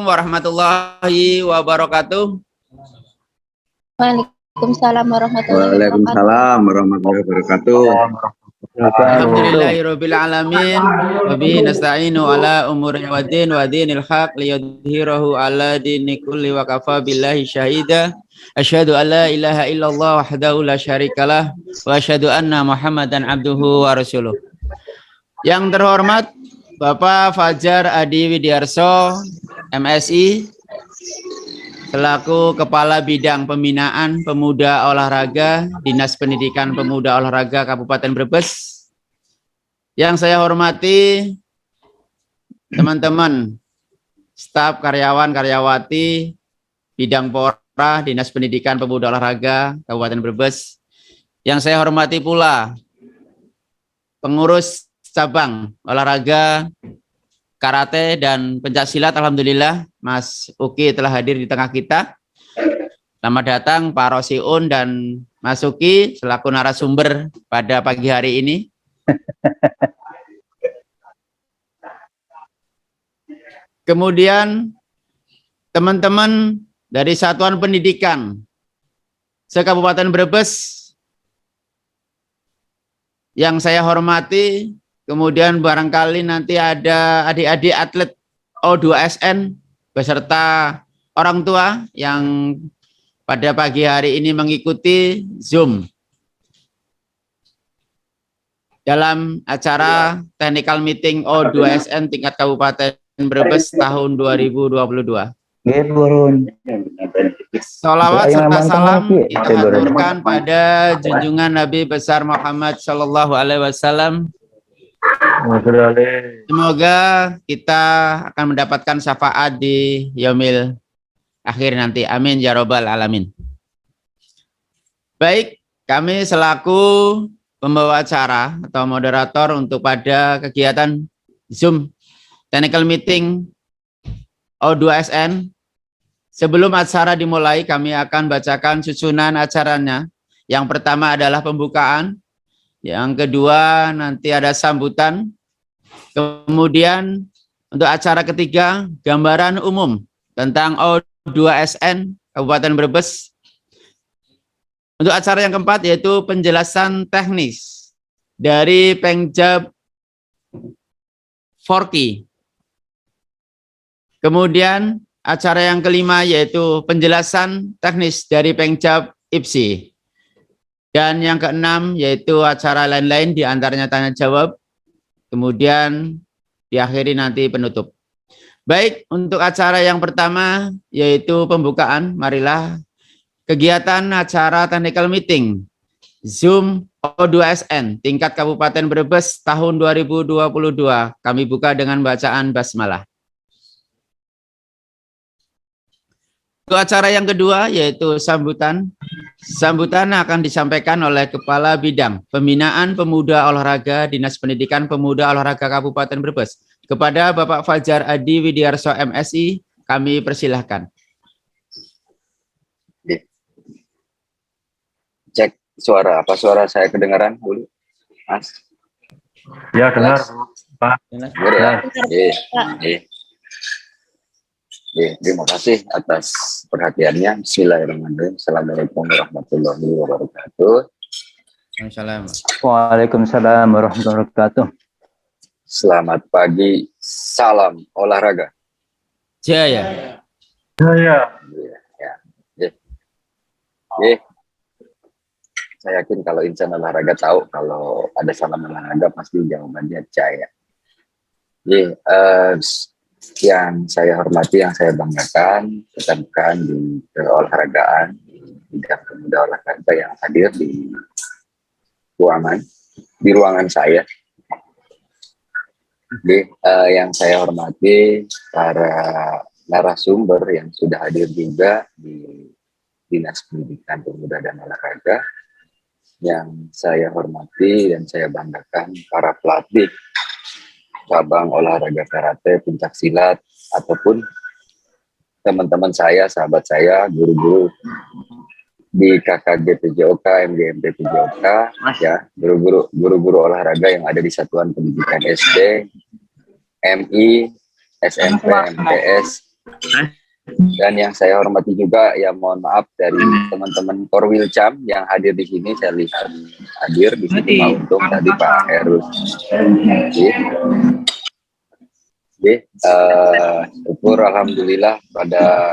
Warahmatullahi wabarakatuh. Waalaikumsalam warahmatullahi wabarakatuh. Waalaikumsalam warahmatullahi wabarakatuh. Alhamdulillahirabbil alamin wa bihi nasta'inu ala umuri waddin wa dinil haq liyudhhirahu ala dini kulli wa kafa billahi syahida. Asyhadu an la ilaha illallah wahdahu la syarikalah wa asyhadu anna Muhammadan abduhu wa rasuluh. Yang terhormat Bapak Fajar Adi Widiarso, MSI, selaku Kepala Bidang Pembinaan Pemuda Olahraga Dinas Pendidikan Pemuda Olahraga Kabupaten Brebes. Yang saya hormati teman-teman staf karyawan-karyawati bidang Pora Dinas Pendidikan Pemuda Olahraga Kabupaten Brebes. Yang saya hormati pula pengurus cabang olahraga karate dan pencaksilat. Alhamdulillah Mas Uki telah hadir di tengah kita. Selamat datang Pak Rosiun dan Mas Uki selaku narasumber pada pagi hari ini. Kemudian teman-teman dari Satuan Pendidikan se-Kabupaten Brebes yang saya hormati. Kemudian barangkali nanti ada adik-adik atlet O2SN beserta orang tua yang pada pagi hari ini mengikuti Zoom dalam acara technical meeting O2SN tingkat Kabupaten Brebes tahun 2022. Salawat serta salam kita aturkan pada junjungan Nabi besar Muhammad Shallallahu Alaihi Wasallam. Semoga kita akan mendapatkan syafaat di yaumil akhir nanti. Amin ya robbal alamin. Baik, kami selaku pembawa acara atau moderator untuk pada kegiatan Zoom technical meeting O2SN. Sebelum acara dimulai, kami akan bacakan susunan acaranya. Yang pertama adalah pembukaan. Yang kedua nanti ada sambutan. Kemudian untuk acara ketiga, gambaran umum tentang O2SN Kabupaten Brebes. Untuk acara yang keempat yaitu penjelasan teknis dari Pengjab Forki. Kemudian acara yang kelima yaitu penjelasan teknis dari Pengjab IPSI. Dan yang keenam yaitu acara lain-lain diantaranya tanya jawab. Kemudian diakhiri nanti penutup. Baik, untuk acara yang pertama yaitu pembukaan. Marilah kegiatan acara technical meeting Zoom O2SN tingkat Kabupaten Brebes tahun 2022. Kami buka dengan bacaan basmalah. Untuk acara yang kedua yaitu sambutan. Sambutan akan disampaikan oleh Kepala Bidang Pembinaan Pemuda Olahraga Dinas Pendidikan Pemuda Olahraga Kabupaten Brebes. Kepada Bapak Fajar Adi Widiarso MSI, kami persilahkan. Cek suara, apa suara saya kedengaran dulu, Mas? Ya, dengar, Pak. Dengar ya? Terima kasih atas perhatiannya. Bismillahirrahmanirrahim. Assalamualaikum warahmatullahi wabarakatuh. Waalaikumsalam warahmatullahi wabarakatuh. Selamat pagi, salam olahraga. Jaya. Jaya. Saya yakin kalau insan olahraga tahu kalau ada salam olahraga pasti jawabannya jaya. Yang saya hormati, yang saya banggakan, rekan-rekan di keolahragaan, di bidang pemuda olahraga yang hadir di ruangan saya. Yang saya hormati para narasumber yang sudah hadir juga di Dinas Pendidikan Pemuda dan Olahraga. Yang saya hormati dan saya banggakan para pelatih cabang olahraga karate, pencaksilat, ataupun teman-teman saya, sahabat saya, guru-guru di KKG PJOK, MGMP PJOK, ya, guru-guru olahraga yang ada di Satuan Pendidikan SD, MI, SMP, MTS, Dan yang saya hormati juga, ya mohon maaf dari teman-teman Korwilcam yang hadir di sini, saya lihat hadir di sini Pak Untung, tadi Pak Heru. Syukur alhamdulillah pada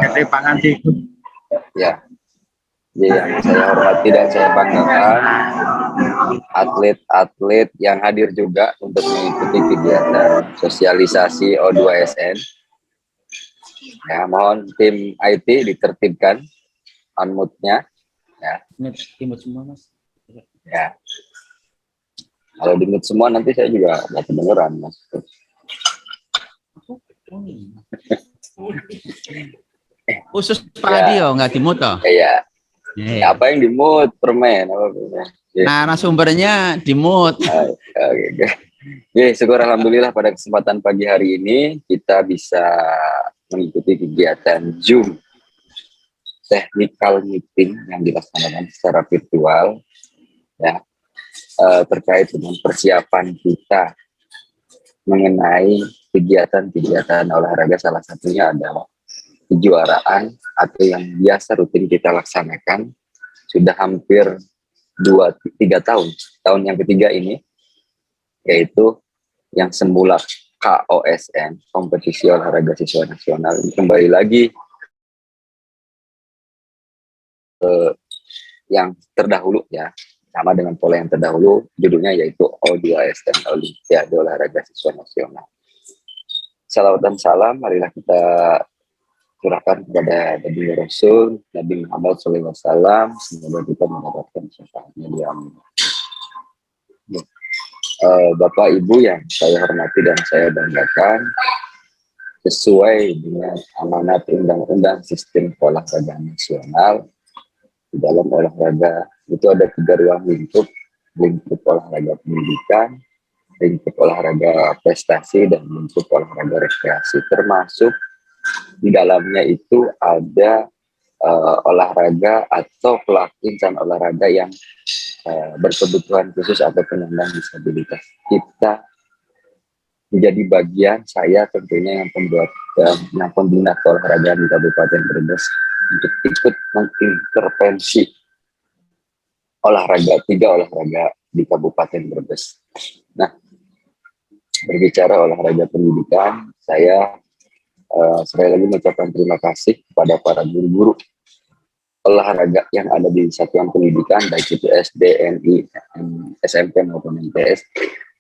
ya, yang saya hormati dan saya banggakan atlet-atlet yang hadir juga untuk mengikuti kegiatan sosialisasi O2SN. Ya, mohon tim IT ditertibkan unmute-nya. Ya. Timut semua, Mas. Ya. Kalau di mute semua nanti saya juga nggak kedengeran, Mas. Khusus Pak Adio nggak dimut toh? Iya. Iya. Apa yang di mute? Permen. Apa permen? Nah, narasumbernya dimut. Oke. Oke, syukur alhamdulillah pada kesempatan pagi hari ini kita bisa mengikuti kegiatan Zoom technical meeting yang dilaksanakan secara virtual ya, terkait dengan persiapan kita mengenai kegiatan-kegiatan olahraga. Salah satunya adalah kejuaraan atau yang biasa rutin kita laksanakan sudah hampir 2-3 tahun yang ketiga ini, yaitu yang semula KOSN, kompetisi olahraga siswa nasional, ini kembali lagi yang terdahulu ya, sama dengan pola yang terdahulu, judulnya yaitu O2SN, Olimpiade Olahraga Siswa Nasional. Salawat dan salam marilah kita curahkan kepada Nabi Rasul Nabi Muhammad SAW, semoga kita mendapatkan syafaatnya di amin. Bapak Ibu yang saya hormati dan saya banggakan, sesuai dengan amanat Undang-Undang Sistem Olahraga Nasional, di dalam olahraga itu ada 3 ruang lingkup olahraga pendidikan, lingkup olahraga prestasi, dan lingkup olahraga rekreasi. Termasuk di dalamnya itu ada olahraga atau pelaku insan olahraga yang berkebutuhan khusus atau penyandang disabilitas. Kita menjadi bagian, saya tentunya yang pembina keolahragaan di Kabupaten Brebes, untuk ikut mengintervensi olahraga, 3 olahraga di Kabupaten Brebes. Nah, berbicara olahraga pendidikan, saya sekali lagi mengucapkan terima kasih kepada para guru-guru olahraga yang ada di satuan pendidikan, baik itu SD, NI, SMP maupun MTS,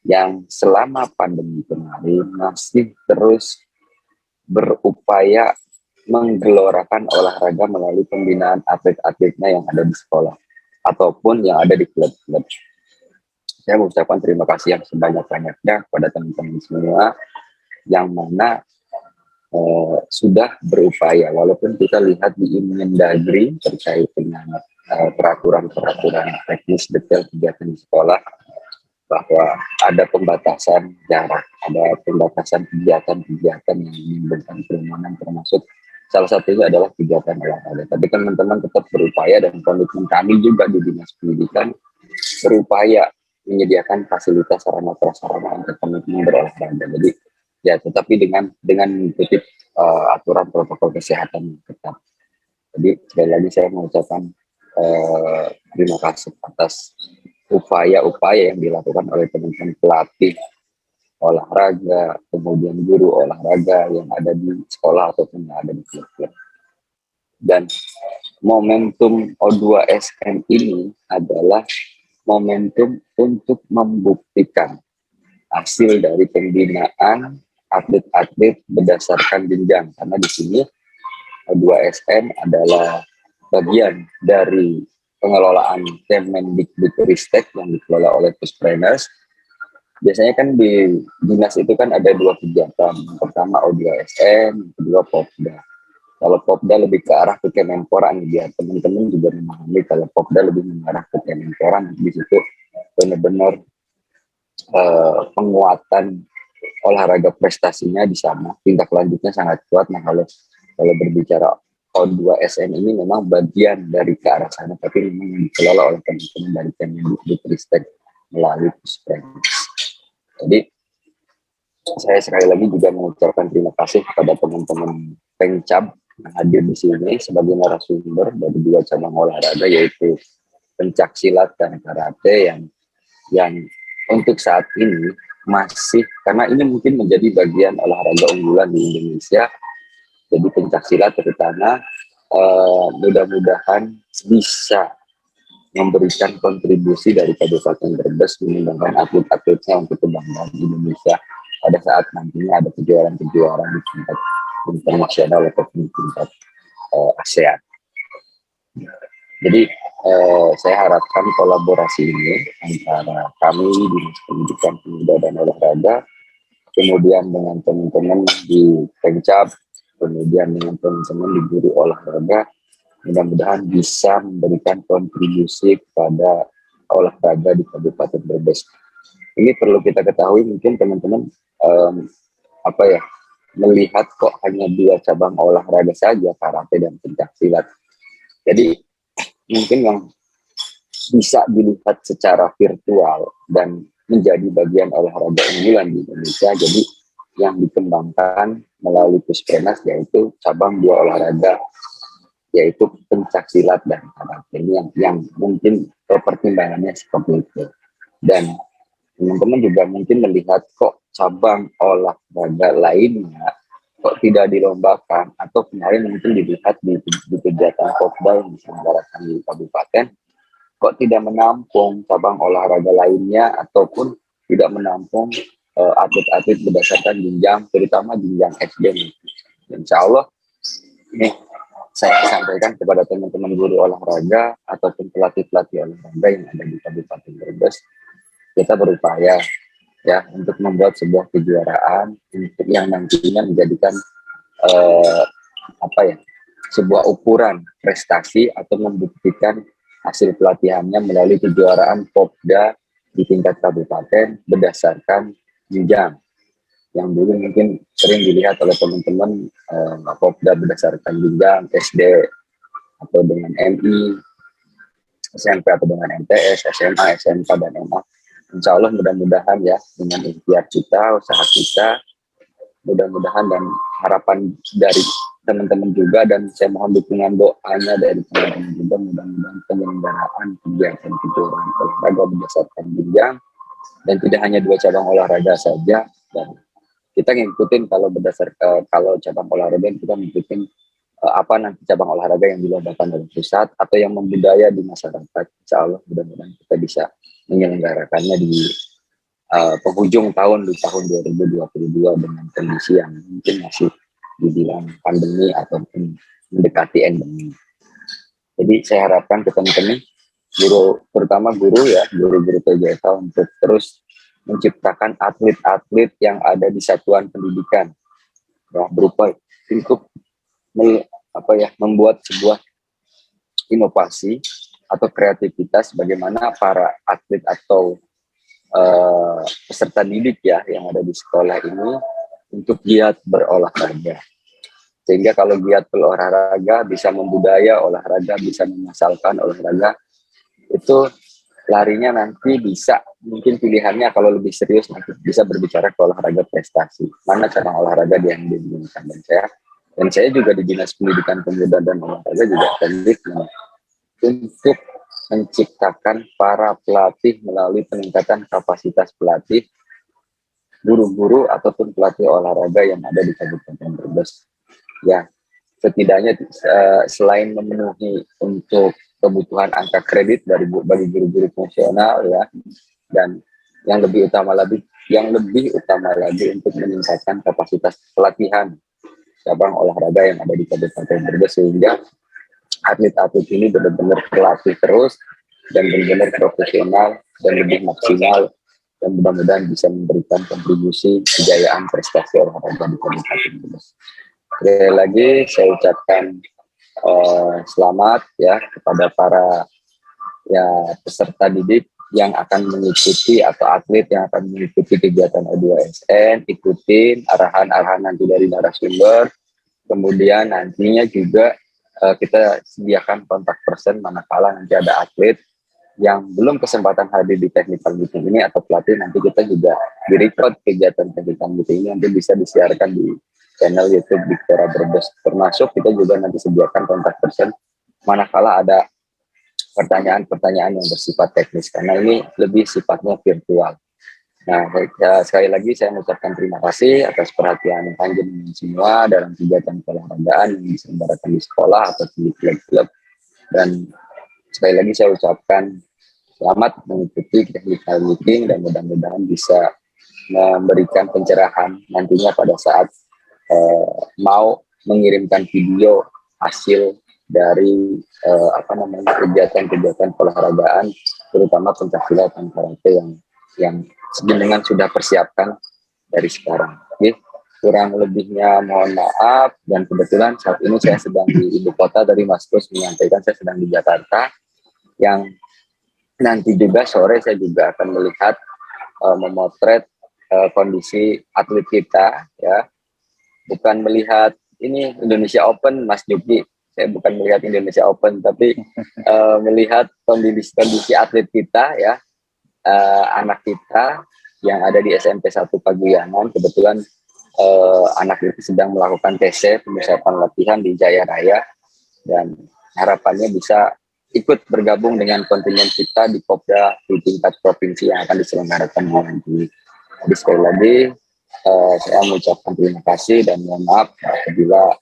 yang selama pandemi kemarin masih terus berupaya menggelorakan olahraga melalui pembinaan atlet-atletnya yang ada di sekolah ataupun yang ada di klub-klub. Saya mengucapkan terima kasih yang sebanyak-banyaknya kepada teman-teman semua yang mana sudah berupaya, walaupun kita lihat di Inmendagri terkait dengan peraturan-peraturan teknis detail kegiatan di sekolah, bahwa ada pembatasan jarak, ada pembatasan kegiatan-kegiatan yang menimbulkan kerumunan, termasuk salah satunya adalah kegiatan olahraga. Tapi teman-teman tetap berupaya, dan komitmen kami juga di Dinas Pendidikan berupaya menyediakan fasilitas sarana prasarana untuk teman-teman berolahraga. Jadi ya, tetapi dengan mengikuti aturan protokol kesehatan yang ketat. Jadi sekali lagi saya mengucapkan terima kasih atas upaya-upaya yang dilakukan oleh teman-teman pelatih olahraga, kemudian guru olahraga yang ada di sekolah ataupun yang ada di klub-klub. Dan momentum O2SN ini adalah momentum untuk membuktikan hasil dari pembinaan atlet-atlet berdasarkan jenjang, karena di sini O2SN adalah bagian dari pengelolaan Kemendikbudristek yang dikelola oleh Puspreners. Biasanya kan di dinas itu kan ada 2 kegiatan, yang pertama O2SN, yang kedua Popda. Kalau Popda lebih ke arah ke Kemenpora, biar teman-teman juga memahami kalau Popda lebih mengarah ke Kemenpora, di situ benar-benar penguatan olahraga prestasinya di sana, tindak lanjutnya sangat kuat. Nah, kalau berbicara O2SN ini memang bagian dari ke arah sana, tapi memang dikelola oleh teman-teman dari Kemendikbudristek melalui Puspreners. Jadi saya sekali lagi juga mengucapkan terima kasih kepada teman-teman Pengcap yang hadir di sini sebagai narasumber dari dua cabang olahraga, yaitu pencak silat dan karate, yang untuk saat ini masih, karena ini mungkin menjadi bagian olahraga unggulan di Indonesia. Jadi pencak silat terutama mudah-mudahan bisa memberikan kontribusi dari Kabupaten Brebes mengembangkan atlet-atletnya untuk kebanggaan Indonesia pada saat nantinya ada kejuaraan-kejuaraan di tingkat internasional atau di tingkat ASEAN. Jadi saya harapkan kolaborasi ini antara kami Dinas Pendidikan Pemuda dan Olahraga, kemudian dengan teman-teman di Pengcap, kemudian dengan teman-teman di guru olahraga, mudah-mudahan bisa memberikan kontribusi kepada olahraga di Kabupaten Brebes. Ini perlu kita ketahui, mungkin teman-teman melihat kok hanya dua cabang olahraga saja, karate dan pencak silat. Jadi mungkin yang bisa dilihat secara virtual dan menjadi bagian olahraga unggulan di Indonesia, jadi yang dikembangkan melalui Puspenas yaitu cabang dua olahraga, yaitu pencak silat dan karate. Ini yang mungkin pertimbangannya seperti itu. Dan teman-teman juga mungkin melihat kok cabang olahraga lainnya kok tidak dilombakan, atau kemarin mungkin dilihat di kegiatan Kopda yang diselenggarakan di kabupaten, kok tidak menampung cabang olahraga lainnya ataupun tidak menampung atlet-atlet berdasarkan jenjang, terutama jenjang SD. Insya Allah ini saya sampaikan kepada teman-teman guru olahraga ataupun pelatih-pelatih olahraga yang ada di Kabupaten Brebes, kita berupaya ya untuk membuat sebuah kejuaraan untuk yang nantinya menjadikan sebuah ukuran prestasi atau membuktikan hasil pelatihannya melalui kejuaraan Popda di tingkat kabupaten berdasarkan jenjang. Yang dulu mungkin sering dilihat oleh teman-teman Popda berdasarkan jenjang SD atau dengan MI, SMP atau dengan MTS, SMA, SMK, dan MA. Insya Allah mudah-mudahan ya dengan ikhtiar kita, usaha kita, mudah-mudahan dan harapan dari teman-teman juga, dan saya mohon dukungan doanya dari teman-teman juga, mudah-mudahan penyelenggaraan kegiatan kejuaraan olahraga berdasarkan jenjang dan tidak hanya dua cabang olahraga saja, dan kita ngikutin kalau cabang olahraga kita ngikutin apa nanti cabang olahraga yang dilombakan oleh pusat atau yang membudaya di masyarakat. Insya Allah mudah-mudahan kita bisa menyelenggarakannya di penghujung tahun di tahun 2022 dengan kondisi yang mungkin masih dibilang pandemi ataupun mendekati endemi. Jadi saya harapkan ke teman-teman guru, terutama guru ya, guru-guru PJK untuk terus menciptakan atlet-atlet yang ada di satuan pendidikan ya, berupa untuk membuat sebuah inovasi atau kreativitas bagaimana para atlet atau peserta didik ya yang ada di sekolah ini untuk giat berolahraga, sehingga kalau giat berolahraga bisa membudaya olahraga, bisa memasalkan olahraga, itu larinya nanti bisa mungkin pilihannya kalau lebih serius nanti bisa berbicara ke olahraga prestasi, mana cabang olahraga yang diinginkan. Dan saya juga di Dinas Pendidikan Pemuda dan Olahraga juga komitmen untuk menciptakan para pelatih melalui peningkatan kapasitas pelatih, guru-guru ataupun pelatih olahraga yang ada di Kabupaten Brebes. Ya, setidaknya selain memenuhi untuk kebutuhan angka kredit bagi guru-guru fungsional ya, dan yang lebih utama lagi untuk meningkatkan kapasitas pelatihan cabang olahraga yang ada di Kabupaten Brebes, sehingga atlet-atlet ini benar-benar terlatih terus dan benar-benar profesional dan lebih maksimal, dan mudah-mudahan bisa memberikan kontribusi kejayaan prestasi olahraga di Kabupaten Brebes. Sekali lagi saya ucapkan selamat ya kepada para ya peserta didik yang akan mengikuti atau atlet yang akan mengikuti kegiatan O2SN, ikutin arahan-arahan nanti dari narasumber. Kemudian nantinya juga kita sediakan kontak person manakala nanti ada atlet yang belum kesempatan hadir di technical meeting ini atau pelatih, nanti kita juga di-record kegiatan technical meeting ini nanti bisa disiarkan di channel YouTube Diktora Brebes, termasuk kita juga nanti sediakan kontak person manakala ada pertanyaan-pertanyaan yang bersifat teknis, karena ini lebih sifatnya virtual. Nah, sekali lagi saya mengucapkan terima kasih atas perhatian panjenengan semua dalam kegiatan keolahragaan yang diselenggarakan di sekolah atau di klub-klub. Dan sekali lagi saya ucapkan selamat mengikuti technical meeting dan mudah-mudahan bisa memberikan pencerahan nantinya pada saat mau mengirimkan video hasil dari kegiatan-kegiatan olahragaan, terutama pencaksilat dan karate yang dengan sudah persiapkan dari sekarang. Oke, kurang lebihnya mohon maaf, dan kebetulan saat ini saya sedang di ibu kota, dari Mas Kus menyampaikan saya sedang di Jakarta, yang nanti juga sore saya juga akan melihat memotret kondisi atlet kita, ya, bukan melihat ini Indonesia Open, Mas Juki. Saya bukan melihat Indonesia Open, tapi melihat kondisi atlet kita, ya, anak kita yang ada di SMP 1 Paguyangan. Kebetulan anak itu sedang melakukan TC, pemusatan latihan di Jaya Raya, dan harapannya bisa ikut bergabung dengan kontingen kita di Popda di tingkat provinsi yang akan diselenggarakan nanti. Jadi sekali lagi saya mengucapkan terima kasih dan mohon maaf apabila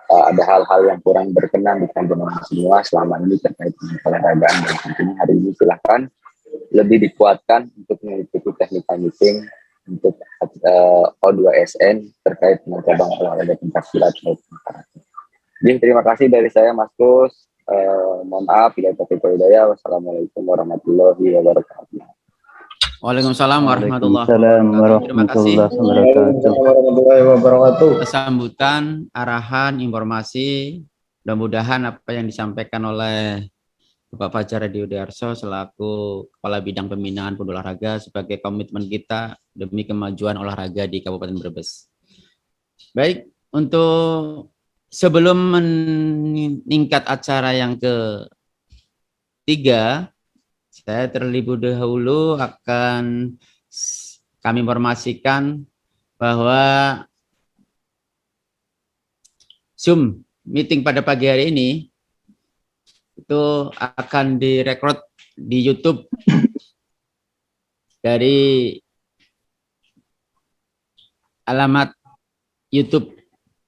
ada hal-hal yang kurang berkenan di panjenengan semua selama ini terkait dengan olahragaan, dan tentunya hari ini silahkan lebih dikuatkan untuk mengikuti technical meeting untuk O2SN terkait dengan cabang olahraga pencaksilat maupun karate. Jadi terima kasih dari saya, Mas Kus. Mohon maaf bila taufiq wal hidayah. Wassalamualaikum warahmatullahi wabarakatuh. Waalaikumsalam warahmatullahi Waalaikumsalam wabarakatuh. Terima kasih warahmatullahi wabarakatuh. atas sambutan, arahan, informasi. Mudah-mudahan apa yang disampaikan oleh Bapak Fajar Hadi Widarso selaku Kepala Bidang Pembinaan Pemuda Olahraga sebagai komitmen kita demi kemajuan olahraga di Kabupaten Brebes. Baik, untuk sebelum meningkat acara yang ketiga, saya terlebih dahulu akan kami informasikan bahwa Zoom meeting pada pagi hari ini itu akan direkrut di YouTube dari alamat YouTube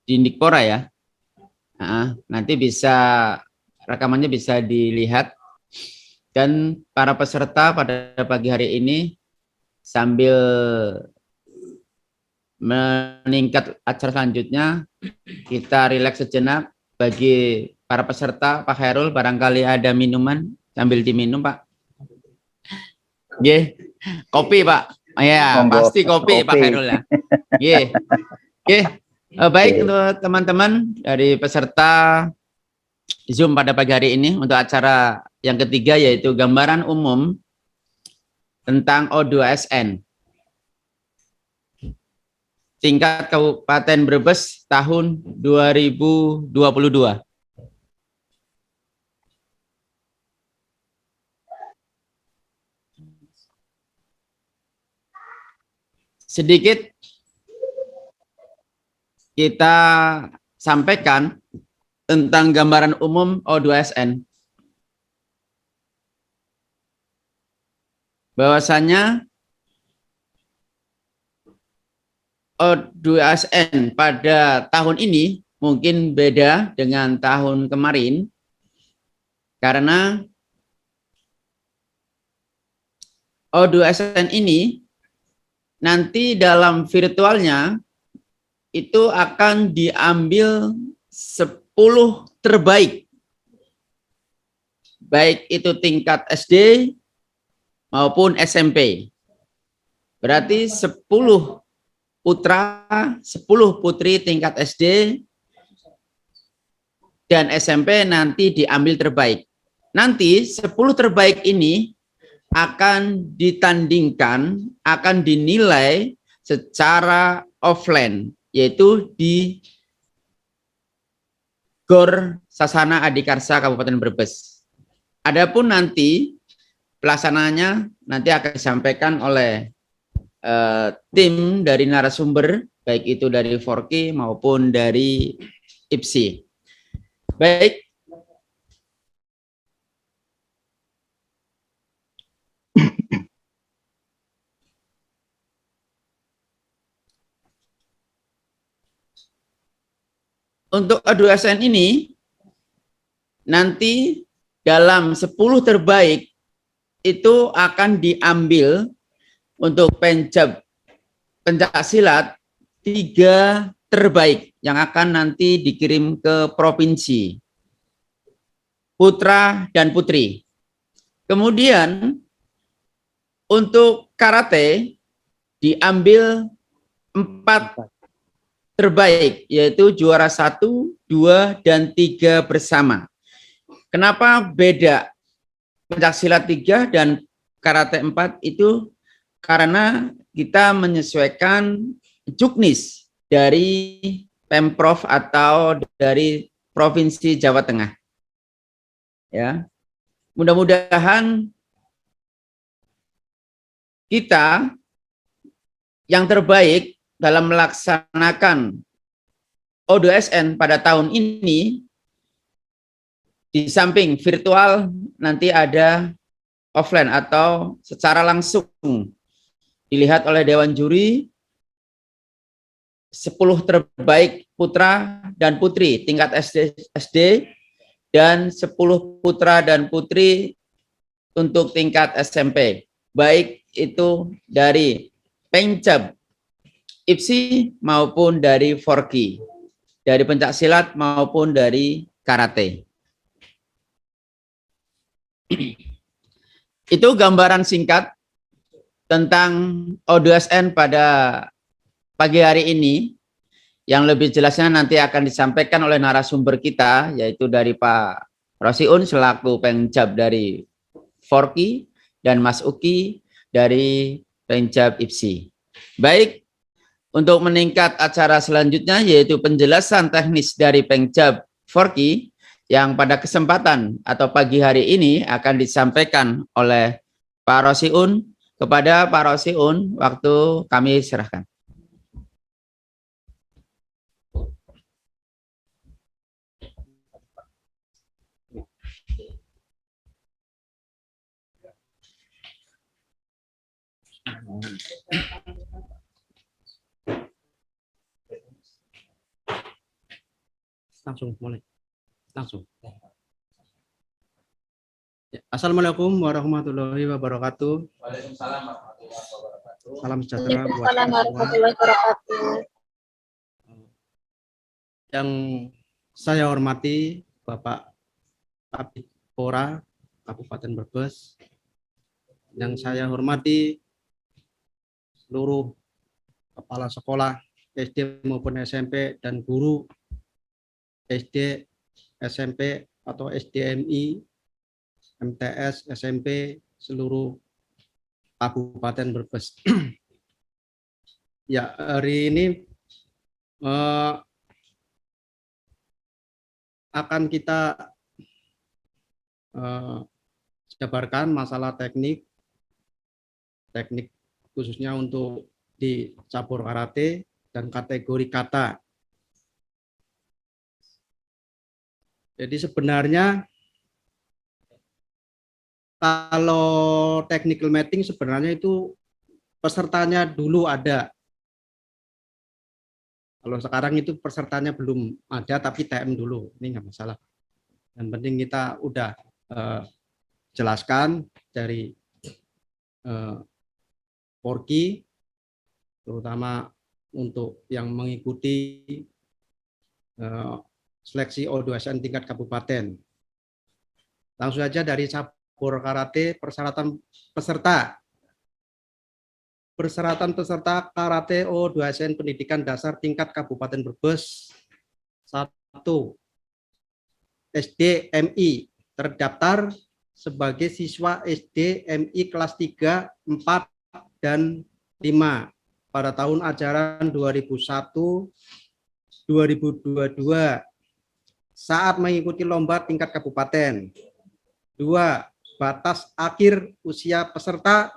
di Dikpora, ya. Nah, nanti bisa rekamannya bisa dilihat, dan para peserta pada pagi hari ini sambil meningkat acara selanjutnya kita rileks sejenak. Bagi para peserta, Pak Khairul, barangkali ada minuman sambil diminum, Pak. Ye, kopi, Pak. Ya, pasti kopi, Pak Khairul, ya. Ye. Baik, untuk teman-teman dari peserta Zoom pada pagi hari ini, untuk acara yang ketiga yaitu gambaran umum tentang O2SN tingkat Kabupaten Brebes tahun 2022. Sedikit kita sampaikan tentang gambaran umum O2SN. Bahwasanya O2SN pada tahun ini mungkin beda dengan tahun kemarin, karena O2SN ini nanti dalam virtualnya itu akan diambil 10 terbaik, baik itu tingkat SD maupun SMP. Berarti 10 putra, 10 putri tingkat SD dan SMP nanti diambil terbaik. Nanti 10 terbaik ini akan ditandingkan, akan dinilai secara offline, yaitu di GOR Sasana Adikarsa Kabupaten Brebes. Adapun nanti pelaksananya nanti akan disampaikan oleh tim dari narasumber baik itu dari Forky maupun dari IPSI. Baik. Untuk A2SN ini, nanti dalam 10 terbaik itu akan diambil untuk pencak silat 3 terbaik yang akan nanti dikirim ke provinsi, putra dan putri. Kemudian untuk karate diambil 4 terbaik, yaitu juara 1, 2, dan 3 bersama. Kenapa beda pencaksilat 3 dan karate 4 itu? Karena kita menyesuaikan juknis dari Pemprov atau dari Provinsi Jawa Tengah. Ya. Mudah-mudahan kita yang terbaik dalam melaksanakan O2SN pada tahun ini, di samping virtual nanti ada offline atau secara langsung dilihat oleh Dewan Juri 10 terbaik putra dan putri tingkat SD dan 10 putra dan putri untuk tingkat SMP, baik itu dari Pengcap IPSI maupun dari Forky, dari pencaksilat maupun dari karate. Itu gambaran singkat tentang O2SN pada pagi hari ini. Yang lebih jelasnya nanti akan disampaikan oleh narasumber kita, yaitu dari Pak Rosiun selaku Pengcap dari Forky dan Mas Uki dari Pengcap IPSI. Baik, untuk meningkat acara selanjutnya yaitu penjelasan teknis dari Pengcap Forky yang pada kesempatan atau pagi hari ini akan disampaikan oleh Pak Rosiun. Kepada Pak Rosiun, waktu kami serahkan. Langsung mulai. Langsung. Ya, Assalamualaikum warahmatullahi wabarakatuh. Waalaikumsalam warahmatullahi wabarakatuh. Salam sejahtera buat Waalaikumsalam kita semua. warahmatullahi wabarakatuh. Yang saya hormati Bapak Kabid Pora Kabupaten Brebes. Yang saya hormati seluruh kepala sekolah SD maupun SMP dan guru SD, SMP atau SDMI, MTS, SMP seluruh Kabupaten Brebes. Ya, hari ini akan kita jabarkan masalah teknik khususnya untuk di cabur karate dan kategori kata. Jadi sebenarnya kalau technical matching sebenarnya itu pesertanya dulu ada. Kalau sekarang itu pesertanya belum ada tapi TM dulu, ini nggak masalah. Yang penting kita udah jelaskan dari Forky, terutama untuk yang mengikuti seleksi O2SN tingkat kabupaten. Langsung saja dari cabur karate, persyaratan peserta. Persyaratan peserta karate O2SN pendidikan dasar tingkat Kabupaten Brebes. 1. SDMI terdaftar sebagai siswa SDMI kelas 3, 4, dan 5 pada tahun ajaran 2001-2022 saat mengikuti lomba tingkat kabupaten. 2. Batas akhir usia peserta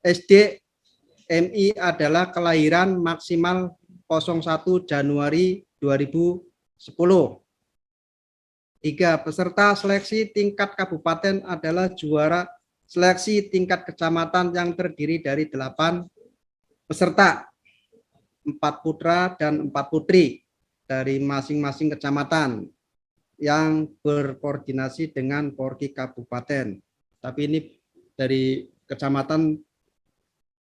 SDMI adalah kelahiran maksimal 01 Januari 2010. 3. Peserta seleksi tingkat kabupaten adalah juara seleksi tingkat kecamatan yang terdiri dari 8 peserta, 4 putra dan 4 putri dari masing-masing kecamatan yang berkoordinasi dengan Porki Kabupaten. Tapi ini dari kecamatan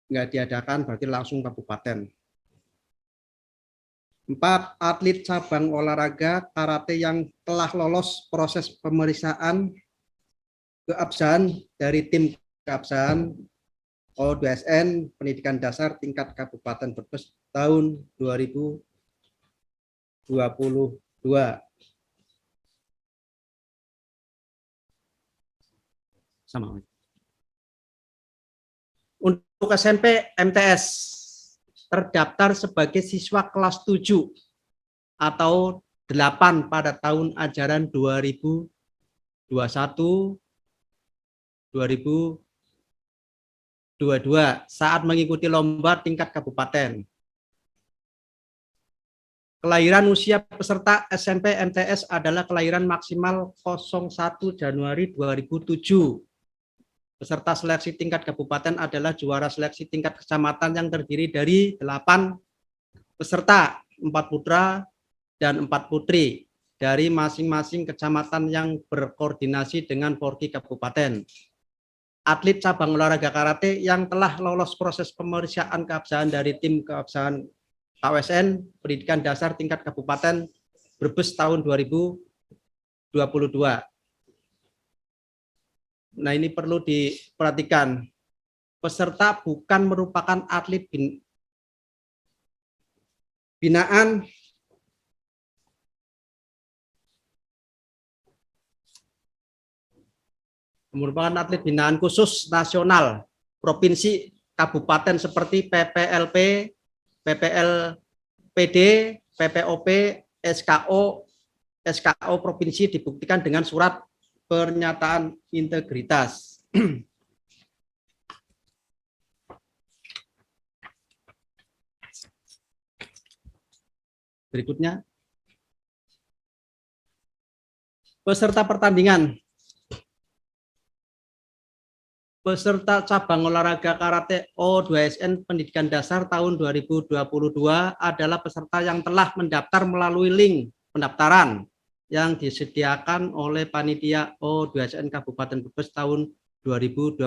nggak diadakan, berarti langsung kabupaten. 4. Atlet cabang olahraga karate yang telah lolos proses pemeriksaan keabsahan dari tim keabsahan O2SN Pendidikan Dasar tingkat Kabupaten Brebes tahun 2022. Sama. Untuk SMP MTS terdaftar sebagai siswa kelas 7 atau 8 pada tahun ajaran 2021-2022 saat mengikuti lomba tingkat kabupaten. Kelahiran usia peserta SMP MTS adalah kelahiran maksimal 01 Januari 2007. Peserta seleksi tingkat kabupaten adalah juara seleksi tingkat kecamatan yang terdiri dari 8 peserta, 4 putra dan 4 putri dari masing-masing kecamatan yang berkoordinasi dengan Porki Kabupaten. Atlet cabang olahraga karate yang telah lolos proses pemeriksaan keabsahan dari tim keabsahan KWSN Pendidikan Dasar tingkat Kabupaten Brebes tahun 2022. Nah, ini perlu diperhatikan. Peserta bukan merupakan atlet binaan merupakan atlet binaan khusus nasional, provinsi, kabupaten seperti PPLP, PPLPD, PPOP, SKO, SKO provinsi dibuktikan dengan surat pernyataan integritas. Berikutnya, peserta pertandingan. Peserta cabang olahraga karate O2SN Pendidikan Dasar tahun 2022 adalah peserta yang telah mendaftar melalui link pendaftaran yang disediakan oleh panitia O2SN Kabupaten Brebes tahun 2022.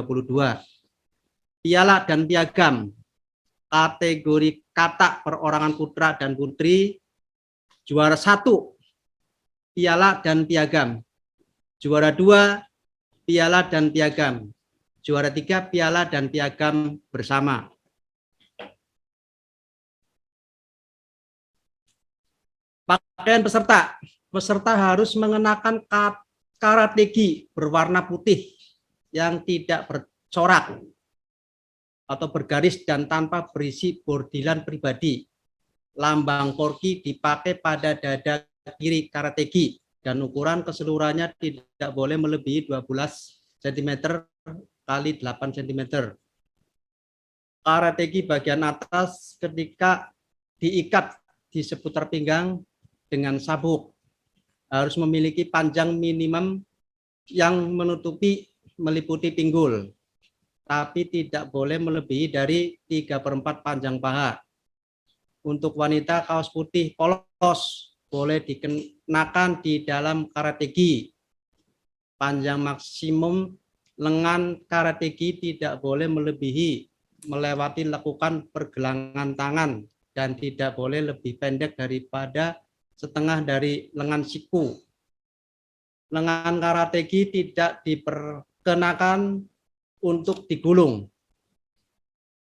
Piala dan piagam kategori kata perorangan putra dan putri, juara 1 piala dan piagam, juara 2 piala dan piagam, juara 3 piala dan piagam bersama. Pakaian peserta. Peserta harus mengenakan karategi berwarna putih yang tidak bercorak atau bergaris dan tanpa berisi bordiran pribadi. Lambang Porki dipakai pada dada kiri karategi dan ukuran keseluruhannya tidak boleh melebihi 12 cm kali 8 cm. Karategi bagian atas ketika diikat di seputar pinggang dengan sabuk harus memiliki panjang minimum yang meliputi pinggul, tapi tidak boleh melebihi dari 3/4 panjang paha. Untuk wanita, kaos putih polos boleh dikenakan di dalam karategi. Panjang maksimum lengan karategi tidak boleh melewati lekukan pergelangan tangan dan tidak boleh lebih pendek daripada setengah dari lengan siku. Lengan karategi tidak diperkenakan untuk digulung.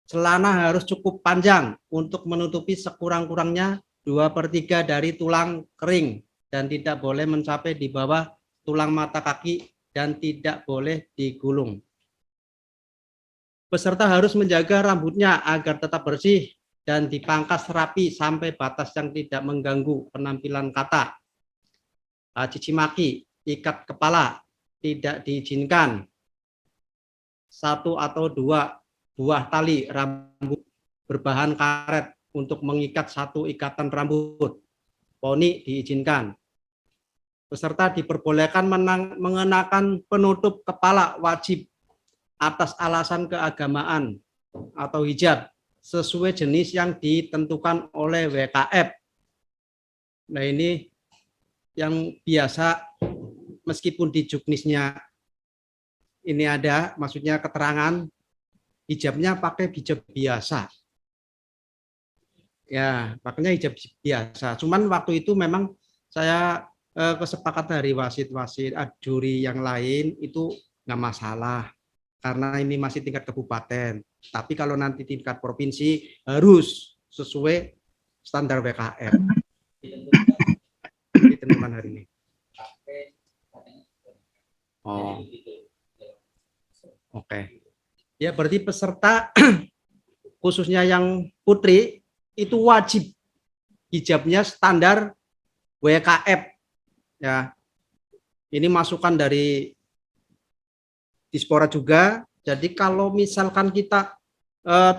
Celana harus cukup panjang untuk menutupi sekurang-kurangnya 2/3 dari tulang kering dan tidak boleh mencapai di bawah tulang mata kaki dan tidak boleh digulung. Peserta harus menjaga rambutnya agar tetap bersih dan dipangkas rapi sampai batas yang tidak mengganggu penampilan kata. Caci maki, ikat kepala tidak diizinkan. 1 atau 2 buah tali rambut berbahan karet untuk mengikat satu ikatan rambut. Poni diizinkan. Peserta diperbolehkan mengenakan penutup kepala wajib atas alasan keagamaan atau hijab sesuai jenis yang ditentukan oleh WKF. Nah, ini yang biasa meskipun di juknisnya ini ada, maksudnya keterangan hijabnya pakai hijab biasa. Ya, pakainya hijab biasa. Cuman waktu itu memang saya kesepakatan dari wasit-wasit juri yang lain itu nggak masalah karena ini masih tingkat kabupaten. Tapi kalau nanti tingkat provinsi harus sesuai standar WKF. Ditentukan hari ini. Oh, oke. Ya, berarti peserta khususnya yang putri itu wajib hijabnya standar WKF. Ya, ini masukan dari Dispora juga. Jadi kalau misalkan kita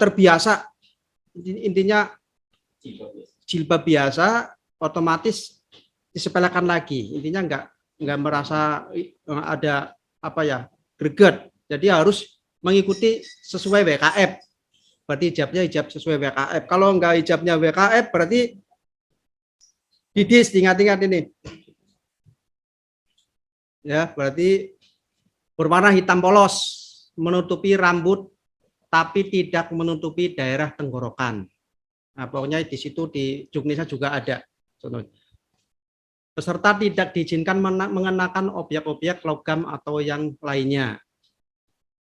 terbiasa, intinya jilbab biasa, otomatis disepelekan lagi. Intinya nggak merasa ada apa ya greget. Jadi harus mengikuti sesuai WKF. Berarti hijabnya hijab sesuai WKF. Kalau nggak hijabnya WKF berarti didis, ingat-ingat ini. Ya, berarti berwarna hitam polos, menutupi rambut tapi tidak menutupi daerah tenggorokan. Nah, pokoknya di situ di juknisnya juga ada. Peserta tidak diizinkan mengenakan objek-objek logam atau yang lainnya.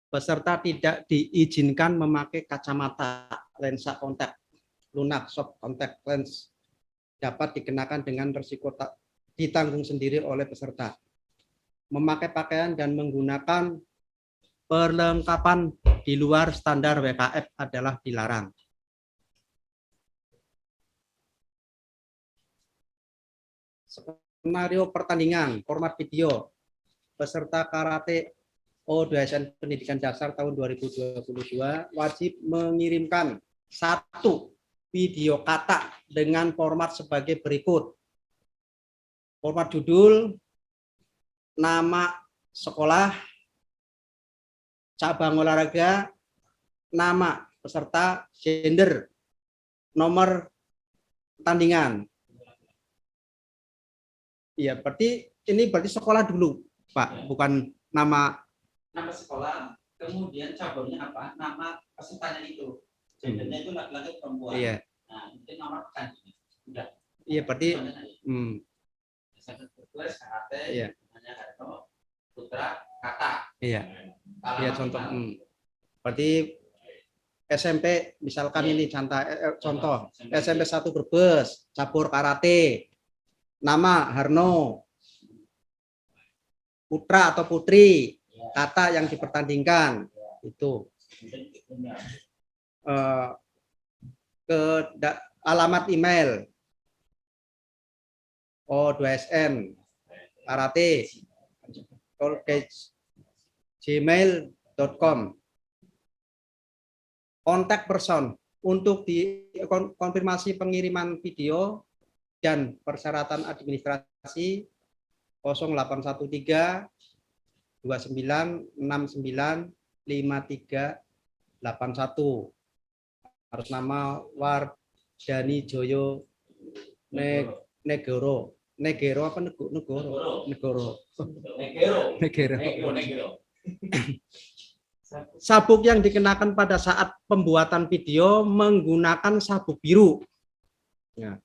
Peserta tidak diizinkan memakai kacamata, lensa kontak, lunak, soft contact lens dapat dikenakan dengan risiko ditanggung sendiri oleh peserta. Memakai pakaian dan menggunakan perlengkapan di luar standar WKF adalah dilarang. Skenario pertandingan, format video, peserta karate O2SN Pendidikan Dasar tahun 2022 wajib mengirimkan 1 video kata dengan format sebagai berikut. Format judul, nama sekolah, cabang olahraga, nama peserta, gender, nomor pertandingan. Iya, berarti ini berarti sekolah dulu, Pak, bukan nama sekolah, kemudian cabangnya apa? Nama pesertanya itu. Gendernya itu laki-laki perempuan. Iya. Nah, itu nomor pertandingan. Udah. Iya, berarti karate, iya. Namanya Harno, Putra, Kata. Iya. Iya, contoh. Berarti SMP misalkan ini contoh SMP 1 Brebes, cabur karate. Nama Harno. Putra atau putri, kata yang dipertandingkan itu. Alamat email O2SN karate gmail.com. Kontak person untuk konfirmasi pengiriman video dan persyaratan administrasi 0813 2969 5381. Harus nama Wardani Joyo Negoro. Negoro apa Negoro? Negoro. Sabuk yang dikenakan pada saat pembuatan video menggunakan sabuk biru. Ya.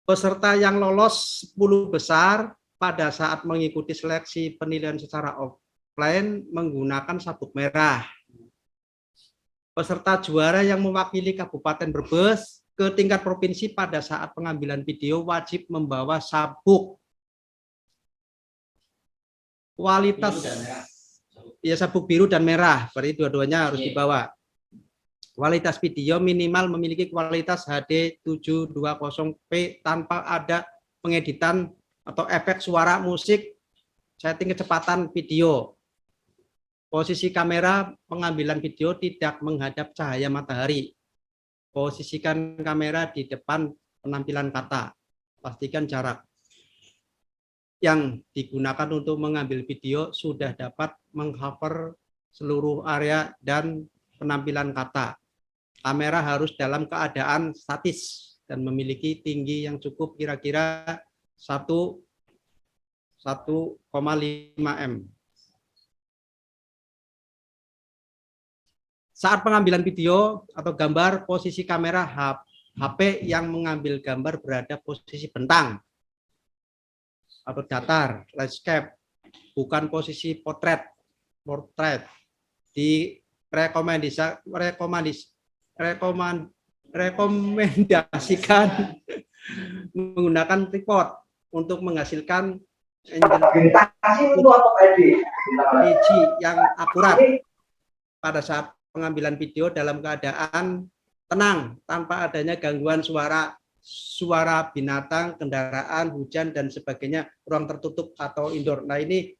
Peserta yang lolos 10 besar pada saat mengikuti seleksi penilaian secara offline menggunakan sabuk merah. Peserta juara yang mewakili Kabupaten Brebes ke tingkat provinsi pada saat pengambilan video wajib membawa sabuk. Kualitas ya sabuk biru dan merah, berarti dua-duanya harus dibawa. Kualitas video minimal memiliki kualitas HD 720p tanpa ada pengeditan atau efek suara, musik, setting kecepatan video. Posisi kamera pengambilan video tidak menghadap cahaya matahari. Posisikan kamera di depan penampilan kata. Pastikan jarak yang digunakan untuk mengambil video sudah dapat mengcover seluruh area dan penampilan kata. Kamera harus dalam keadaan statis dan memiliki tinggi yang cukup, kira-kira 1,5 m. Saat pengambilan video atau gambar, posisi kamera HP yang mengambil gambar berada posisi bentang atau datar, landscape, bukan posisi portrait. Rekomendasikan menggunakan tripod untuk menghasilkan image yang akurat pada saat pengambilan video dalam keadaan tenang tanpa adanya gangguan suara binatang, kendaraan, hujan dan sebagainya, ruang tertutup atau indoor. Nah, ini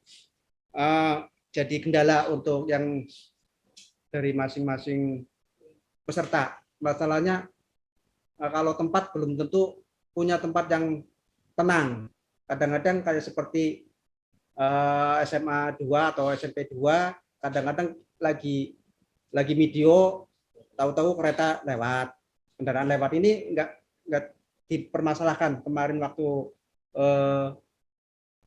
jadi kendala untuk yang dari masing-masing peserta. Masalahnya kalau tempat belum tentu punya tempat yang tenang. Kadang-kadang kayak seperti SMA 2 atau SMP 2, kadang-kadang lagi video, tahu-tahu kereta lewat, kendaraan lewat. Ini enggak dipermasalahkan. Kemarin waktu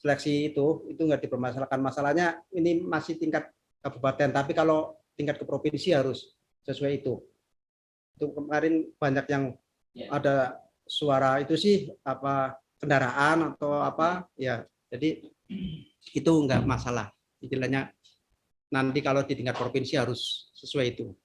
seleksi itu enggak dipermasalahkan. Masalahnya ini masih tingkat kabupaten, tapi kalau tingkat ke provinsi harus sesuai itu. Itu kemarin banyak yang ada suara itu sih apa kendaraan atau apa ya, jadi itu enggak masalah. Istilahnya nanti kalau di tingkat provinsi harus sesuai itu.